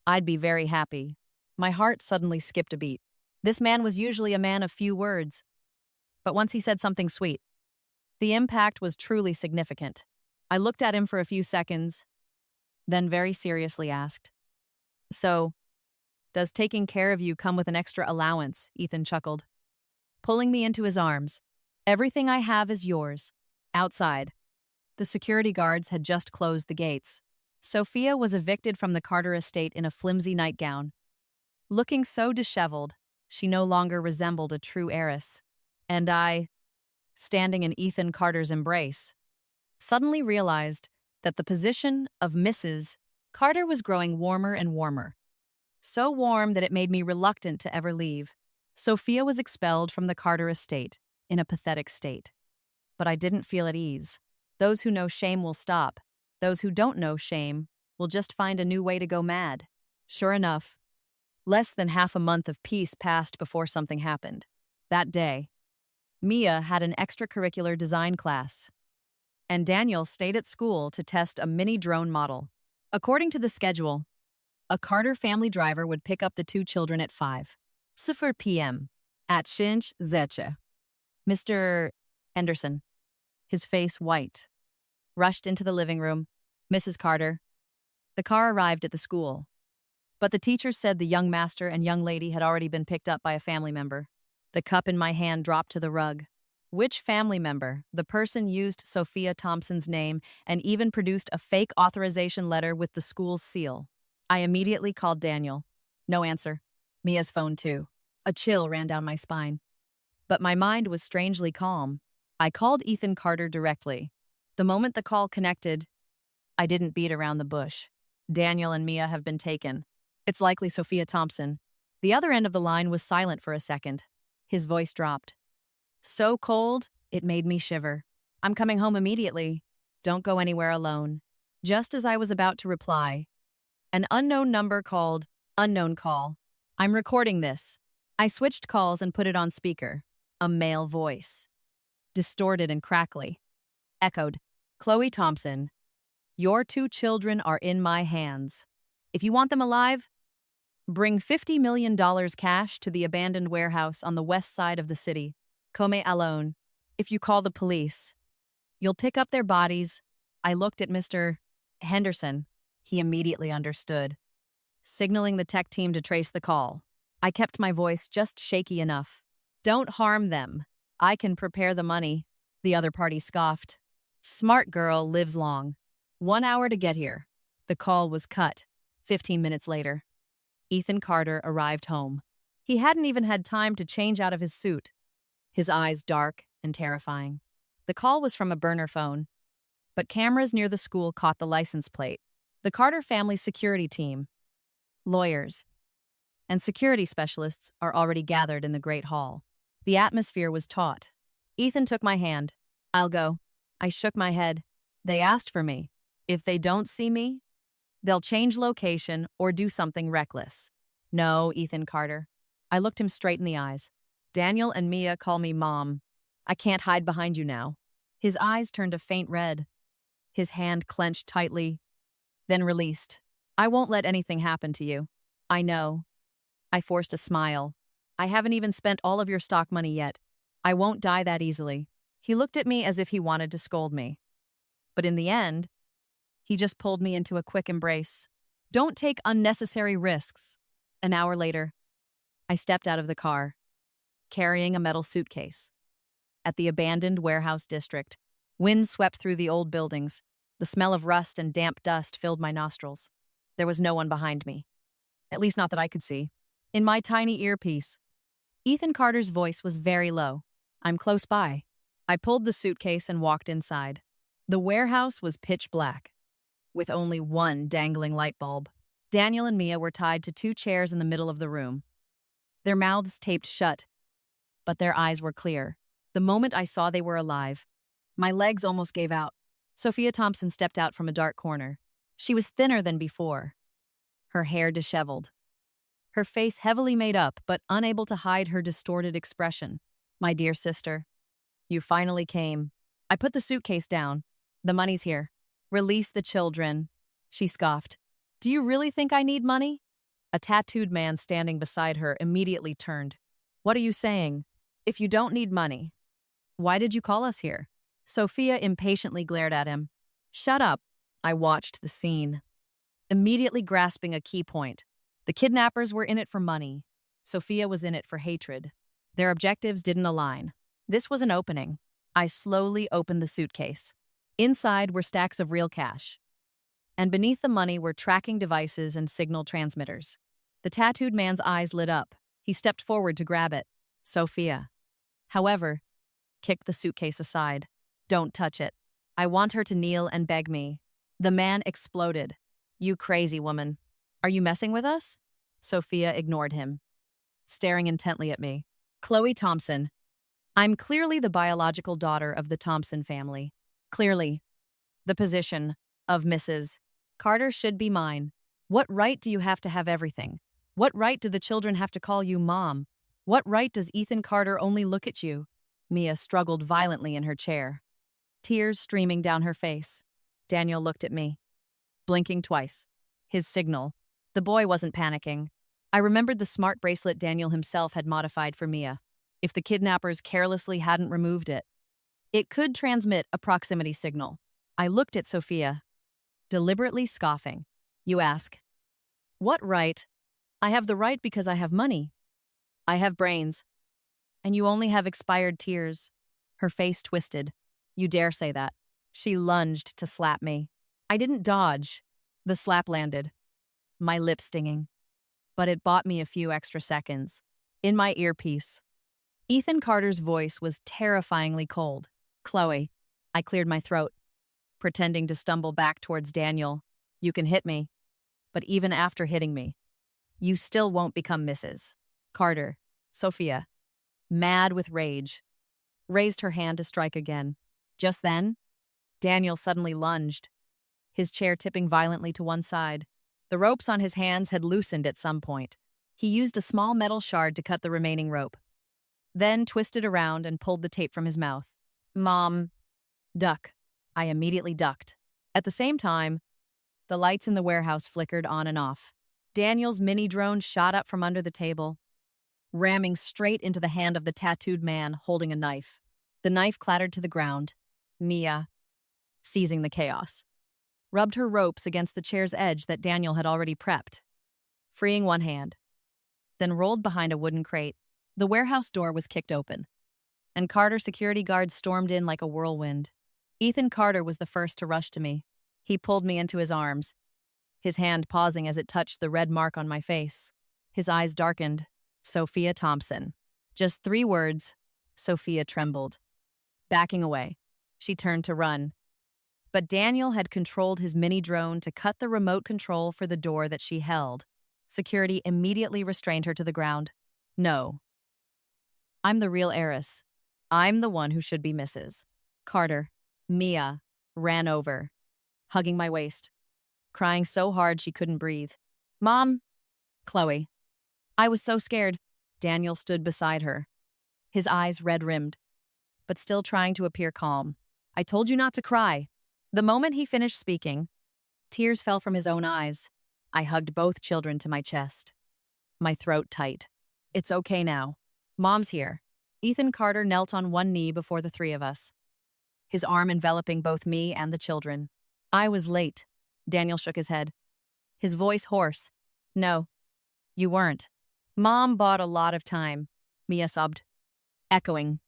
I'd be very happy. My heart suddenly skipped a beat. This man was usually a man of few words, but once he said something sweet, the impact was truly significant. I looked at him for a few seconds, then very seriously asked, So, does taking care of you come with an extra allowance? Ethan chuckled, pulling me into his arms. Everything I have is yours. Outside, the security guards had just closed the gates. Sophia was evicted from the Carter estate in a flimsy nightgown. Looking so disheveled, she no longer resembled a true heiress. And I, standing in Ethan Carter's embrace, suddenly realized that the position of Mrs. Carter was growing warmer and warmer. So warm that it made me reluctant to ever leave. Sophia was expelled from the Carter estate in a pathetic state. But I didn't feel at ease. Those who know shame will stop. Those who don't know shame will just find a new way to go mad. Sure enough, less than half a month of peace passed before something happened. That day, Mia had an extracurricular design class, and Daniel stayed at school to test a mini drone model. According to the schedule, a Carter family driver would pick up the two children at 5:00 p.m. at Shinch Zeche. Mr. Henderson, his face white, rushed into the living room. Mrs. Carter. The car arrived at the school, but the teachers said the young master and young lady had already been picked up by a family member. The cup in my hand dropped to the rug. Which family member? The person used Sophia Thompson's name and even produced a fake authorization letter with the school's seal. I immediately called Daniel. No answer. Mia's phone too. A chill ran down my spine. But my mind was strangely calm. I called Ethan Carter directly. The moment the call connected, I didn't beat around the bush. Daniel and Mia have been taken. It's likely Sophia Thompson. The other end of the line was silent for a second. His voice dropped. So cold, it made me shiver. I'm coming home immediately. Don't go anywhere alone. Just as I was about to reply, an unknown number called, unknown call. I'm recording this. I switched calls and put it on speaker. A male voice. Distorted and crackly. Echoed. Chloe Thompson. Your 2 children are in my hands. If you want them alive, bring $50 million cash to the abandoned warehouse on the west side of the city. Come alone. If you call the police, you'll pick up their bodies. I looked at Mr. Henderson. He immediately understood, signaling the tech team to trace the call. I kept my voice just shaky enough. Don't harm them. I can prepare the money. The other party scoffed. Smart girl lives long. 1 hour to get here. The call was cut. 15 minutes later, Ethan Carter arrived home. He hadn't even had time to change out of his suit. His eyes dark and terrifying. The call was from a burner phone, but cameras near the school caught the license plate. The Carter family security team, lawyers, and security specialists are already gathered in the Great Hall. The atmosphere was taut. Ethan took my hand. I'll go. I shook my head. They asked for me. If they don't see me, they'll change location or do something reckless. No, Ethan Carter. I looked him straight in the eyes. Daniel and Mia call me Mom. I can't hide behind you now. His eyes turned a faint red. His hand clenched tightly, then released. I won't let anything happen to you. I know. I forced a smile. I haven't even spent all of your stock money yet. I won't die that easily. He looked at me as if he wanted to scold me. But in the end, he just pulled me into a quick embrace. Don't take unnecessary risks. An hour later, I stepped out of the car, carrying a metal suitcase. At the abandoned warehouse district, wind swept through the old buildings. The smell of rust and damp dust filled my nostrils. There was no one behind me. At least not that I could see. In my tiny earpiece, Ethan Carter's voice was very low. I'm close by. I pulled the suitcase and walked inside. The warehouse was pitch black, with only one dangling light bulb. Daniel and Mia were tied to 2 chairs in the middle of the room. Their mouths taped shut, but their eyes were clear. The moment I saw they were alive, my legs almost gave out. Sophia Thompson stepped out from a dark corner. She was thinner than before, her hair disheveled, her face heavily made up but unable to hide her distorted expression. My dear sister, you finally came. I put the suitcase down. The money's here. Release the children. She scoffed. Do you really think I need money? A tattooed man standing beside her immediately turned. What are you saying? If you don't need money, why did you call us here? Sophia impatiently glared at him. Shut up. I watched the scene, immediately grasping a key point. The kidnappers were in it for money. Sophia was in it for hatred. Their objectives didn't align. This was an opening. I slowly opened the suitcase. Inside were stacks of real cash, and beneath the money were tracking devices and signal transmitters. The tattooed man's eyes lit up. He stepped forward to grab it. Sophia, however, kicked the suitcase aside. Don't touch it. I want her to kneel and beg me. The man exploded. You crazy woman. Are you messing with us? Sophia ignored him, staring intently at me. Chloe Thompson. I'm clearly the biological daughter of the Thompson family. Clearly, the position of Mrs. Carter should be mine. What right do you have to have everything? What right do the children have to call you Mom? What right does Ethan Carter only look at you? Mia struggled violently in her chair, tears streaming down her face. Daniel looked at me, blinking twice. His signal. The boy wasn't panicking. I remembered the smart bracelet Daniel himself had modified for Mia. If the kidnappers carelessly hadn't removed it, it could transmit a proximity signal. I looked at Sophia, deliberately scoffing. You ask, what right? I have the right because I have money. I have brains. And you only have expired tears. Her face twisted. You dare say that. She lunged to slap me. I didn't dodge. The slap landed, my lips stinging. But it bought me a few extra seconds. In my earpiece, Ethan Carter's voice was terrifyingly cold. Chloe. I cleared my throat, pretending to stumble back towards Daniel. You can hit me, but even after hitting me, you still won't become Mrs. Carter. Sophia, mad with rage, raised her hand to strike again. Just then, Daniel suddenly lunged, his chair tipping violently to one side. The ropes on his hands had loosened at some point. He used a small metal shard to cut the remaining rope, then twisted around and pulled the tape from his mouth. Mom, duck. I immediately ducked. At the same time, the lights in the warehouse flickered on and off. Daniel's mini drone shot up from under the table, ramming straight into the hand of the tattooed man holding a knife. The knife clattered to the ground. Mia, seizing the chaos, rubbed her ropes against the chair's edge that Daniel had already prepped, freeing one hand, then rolled behind a wooden crate. The warehouse door was kicked open, and Carter security guards stormed in like a whirlwind. Ethan Carter was the first to rush to me. He pulled me into his arms, his hand pausing as it touched the red mark on my face. His eyes darkened. Sophia Thompson. Just 3 words. Sophia trembled. Backing away, she turned to run. But Daniel had controlled his mini drone to cut the remote control for the door that she held. Security immediately restrained her to the ground. No. I'm the real heiress. I'm the one who should be Mrs. Carter. Mia ran over, hugging my waist, crying so hard she couldn't breathe. Mom? Chloe. I was so scared. Daniel stood beside her, his eyes red-rimmed, but still trying to appear calm. I told you not to cry. The moment he finished speaking, tears fell from his own eyes. I hugged both children to my chest, my throat tight. It's okay now. Mom's here. Ethan Carter knelt on one knee before the 3 of us, his arm enveloping both me and the children. I was late. Daniel shook his head, his voice hoarse. No, you weren't. Mom bought a lot of time, Mia sobbed, echoing.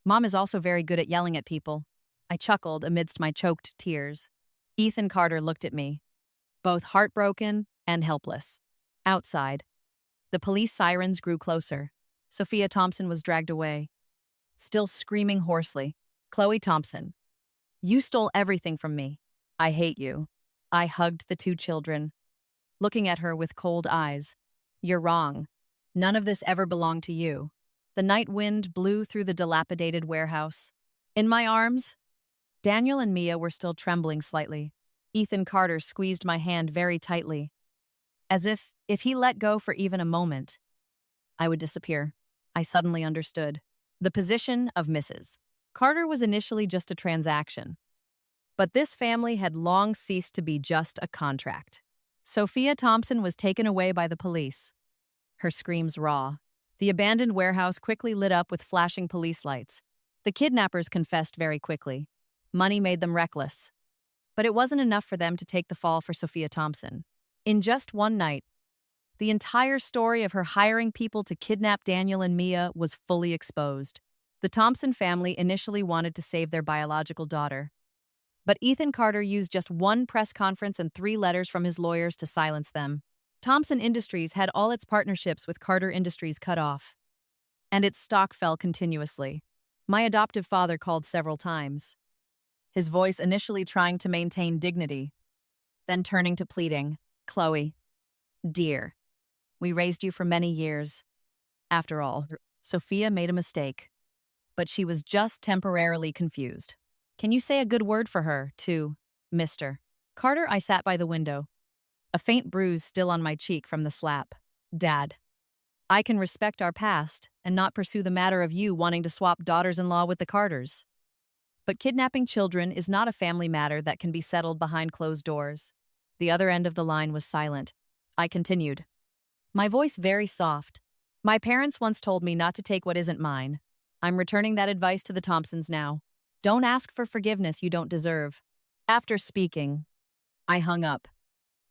Mom is also very good at yelling at people. I chuckled amidst my choked tears. Ethan Carter looked at me, both heartbroken and helpless. Outside, the police sirens grew closer. Sophia Thompson was dragged away, still screaming hoarsely. Chloe Thompson, you stole everything from me. I hate you. I hugged the 2 children, looking at her with cold eyes. You're wrong. None of this ever belonged to you. The night wind blew through the dilapidated warehouse. In my arms, Daniel and Mia were still trembling slightly. Ethan Carter squeezed my hand very tightly, as if he let go for even a moment, I would disappear. I suddenly understood. The position of Mrs. Carter was initially just a transaction, but this family had long ceased to be just a contract. Sophia Thompson was taken away by the police, her screams raw. The abandoned warehouse quickly lit up with flashing police lights. The kidnappers confessed very quickly. Money made them reckless. But it wasn't enough for them to take the fall for Sophia Thompson. In just one night, the entire story of her hiring people to kidnap Daniel and Mia was fully exposed. The Thompson family initially wanted to save their biological daughter, but Ethan Carter used just 1 press conference and 3 letters from his lawyers to silence them. Thompson Industries had all its partnerships with Carter Industries cut off, and its stock fell continuously. My adoptive father called several times, his voice initially trying to maintain dignity, then turning to pleading. Chloe, dear, we raised you for many years. After all, Sophia made a mistake, but she was just temporarily confused. Can you say a good word for her, too, Mr. Carter? I sat by the window, a faint bruise still on my cheek from the slap. Dad, I can respect our past and not pursue the matter of you wanting to swap daughters-in-law with the Carters. But kidnapping children is not a family matter that can be settled behind closed doors. The other end of the line was silent. I continued, my voice very soft. My parents once told me not to take what isn't mine. I'm returning that advice to the Thompsons now. Don't ask for forgiveness you don't deserve. After speaking, I hung up,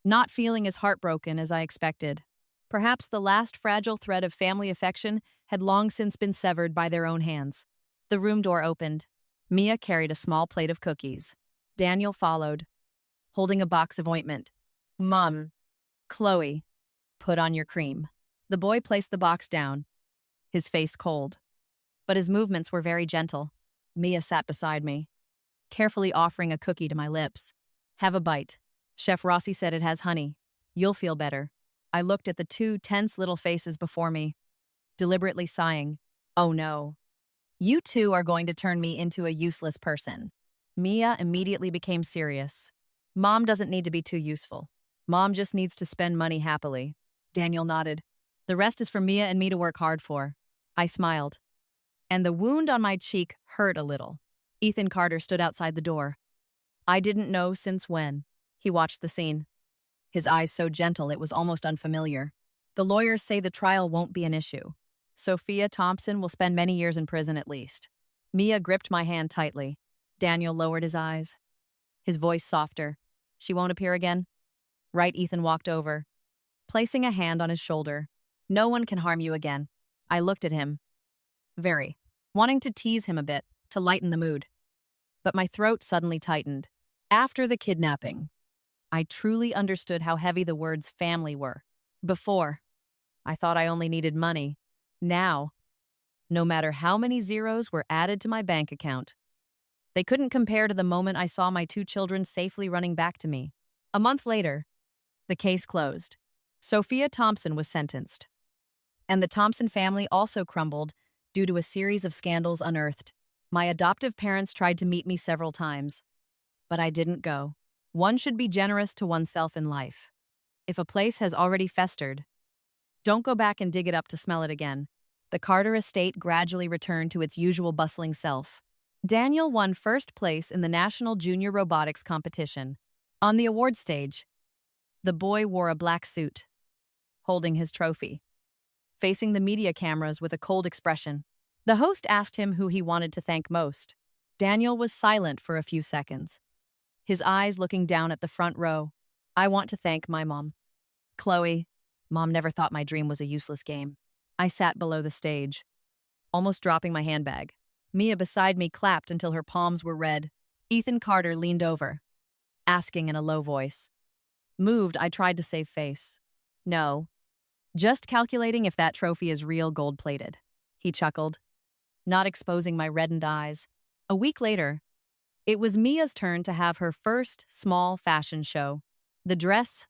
not feeling as heartbroken as I expected. Perhaps the last fragile thread of family affection had long since been severed by their own hands. The room door opened. Mia carried a small plate of cookies. Daniel followed, holding a box of ointment. Mom, Chloe, put on your cream. The boy placed the box down, his face cold, but his movements were very gentle. Mia sat beside me, carefully offering a cookie to my lips. Have a bite. Chef Rossi said it has honey. You'll feel better. I looked at the two tense little faces before me, deliberately sighing. Oh no. You two are going to turn me into a useless person. Mia immediately became serious. Mom doesn't need to be too useful. Mom just needs to spend money happily. Daniel nodded. The rest is for Mia and me to work hard for. I smiled, and the wound on my cheek hurt a little. Ethan Carter stood outside the door. I didn't know since when. He watched the scene, his eyes so gentle it was almost unfamiliar. The lawyers say the trial won't be an issue. Sophia Thompson will spend many years in prison at least. Mia gripped my hand tightly. Daniel lowered his eyes, his voice softer. She won't appear again? Right, Ethan walked over, placing a hand on his shoulder. No one can harm you again. I looked at him, wanting to tease him a bit, to lighten the mood. But my throat suddenly tightened. After the kidnapping, I truly understood how heavy the words family were. Before, I thought I only needed money. Now, no matter how many zeros were added to my bank account, they couldn't compare to the moment I saw my two children safely running back to me. A month later, the case closed. Sophia Thompson was sentenced, and the Thompson family also crumbled due to a series of scandals unearthed. My adoptive parents tried to meet me several times, but I didn't go. One should be generous to oneself in life. If a place has already festered, don't go back and dig it up to smell it again. The Carter estate gradually returned to its usual bustling self. Daniel won first place in the National Junior Robotics Competition. On the award stage, the boy wore a black suit, holding his trophy, facing the media cameras with a cold expression. The host asked him who he wanted to thank most. Daniel was silent for a few seconds, his eyes looking down at the front row. I want to thank my mom. Chloe, Mom never thought my dream was a useless game. I sat below the stage, almost dropping my handbag. Mia beside me clapped until her palms were red. Ethan Carter leaned over, asking in a low voice. Moved, I tried to save face. No, just calculating if that trophy is real gold-plated. He chuckled, not exposing my reddened eyes. A week later, it was Mia's turn to have her first small fashion show. The dress,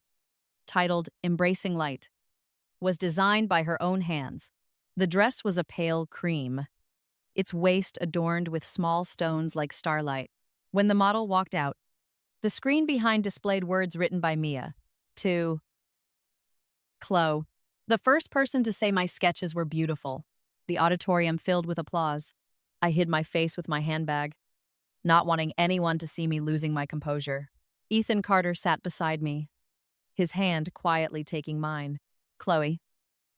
titled Embracing Light, was designed by her own hands. The dress was a pale cream, its waist adorned with small stones like starlight. When the model walked out, the screen behind displayed words written by Mia. To Chloe, the first person to say my sketches were beautiful. The auditorium filled with applause. I hid my face with my handbag, not wanting anyone to see me losing my composure. Ethan Carter sat beside me, his hand quietly taking mine. Chloe.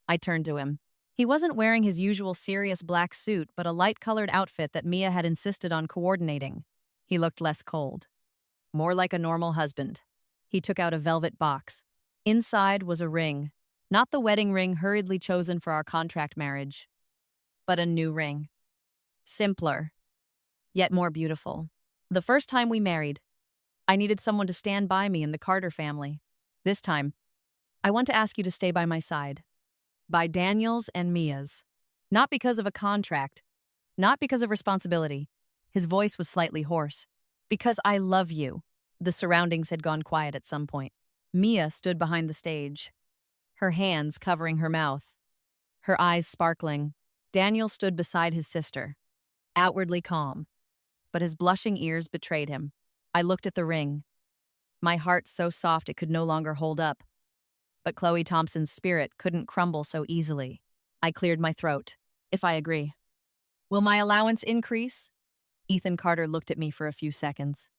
I turned to him. He wasn't wearing his usual serious black suit, but a light-colored outfit that Mia had insisted on coordinating. He looked less cold, more like a normal husband. He took out a velvet box. Inside was a ring, not the wedding ring hurriedly chosen for our contract marriage, but a new ring. Simpler, yet more beautiful. The first time we married, I needed someone to stand by me in the Carter family. This time, I want to ask you to stay by my side. By Daniel's and Mia's. Not because of a contract, not because of responsibility. His voice was slightly hoarse. Because I love you. The surroundings had gone quiet at some point. Mia stood behind the stage, her hands covering her mouth, her eyes sparkling. Daniel stood beside his sister, outwardly calm, but his blushing ears betrayed him. I looked at the ring, my heart so soft it could no longer hold up. But Chloe Thompson's spirit couldn't crumble so easily. I cleared my throat. If I agree. Will my allowance increase? Ethan Carter looked at me for a few seconds,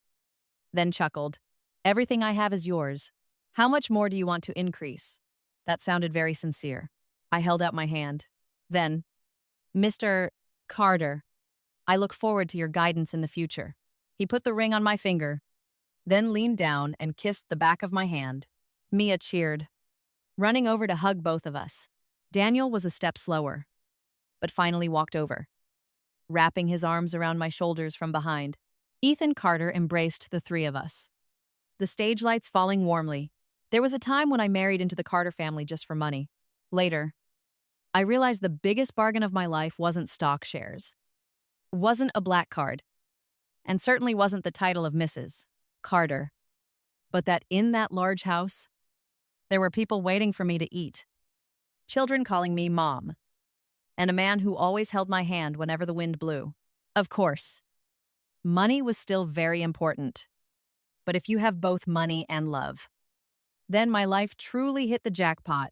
then chuckled. Everything I have is yours. How much more do you want to increase? That sounded very sincere. I held out my hand. Then, Mr. Carter, I look forward to your guidance in the future. He put the ring on my finger, then leaned down and kissed the back of my hand. Mia cheered, running over to hug both of us. Daniel was a step slower, but finally walked over, wrapping his arms around my shoulders from behind. Ethan Carter embraced the three of us, the stage lights falling warmly. There was a time when I married into the Carter family just for money. Later, I realized the biggest bargain of my life wasn't stock shares, wasn't a black card, and certainly wasn't the title of Mrs. Carter, but that in that large house, there were people waiting for me to eat, children calling me Mom, and a man who always held my hand whenever the wind blew. Of course, money was still very important, but if you have both money and love, then my life truly hit the jackpot.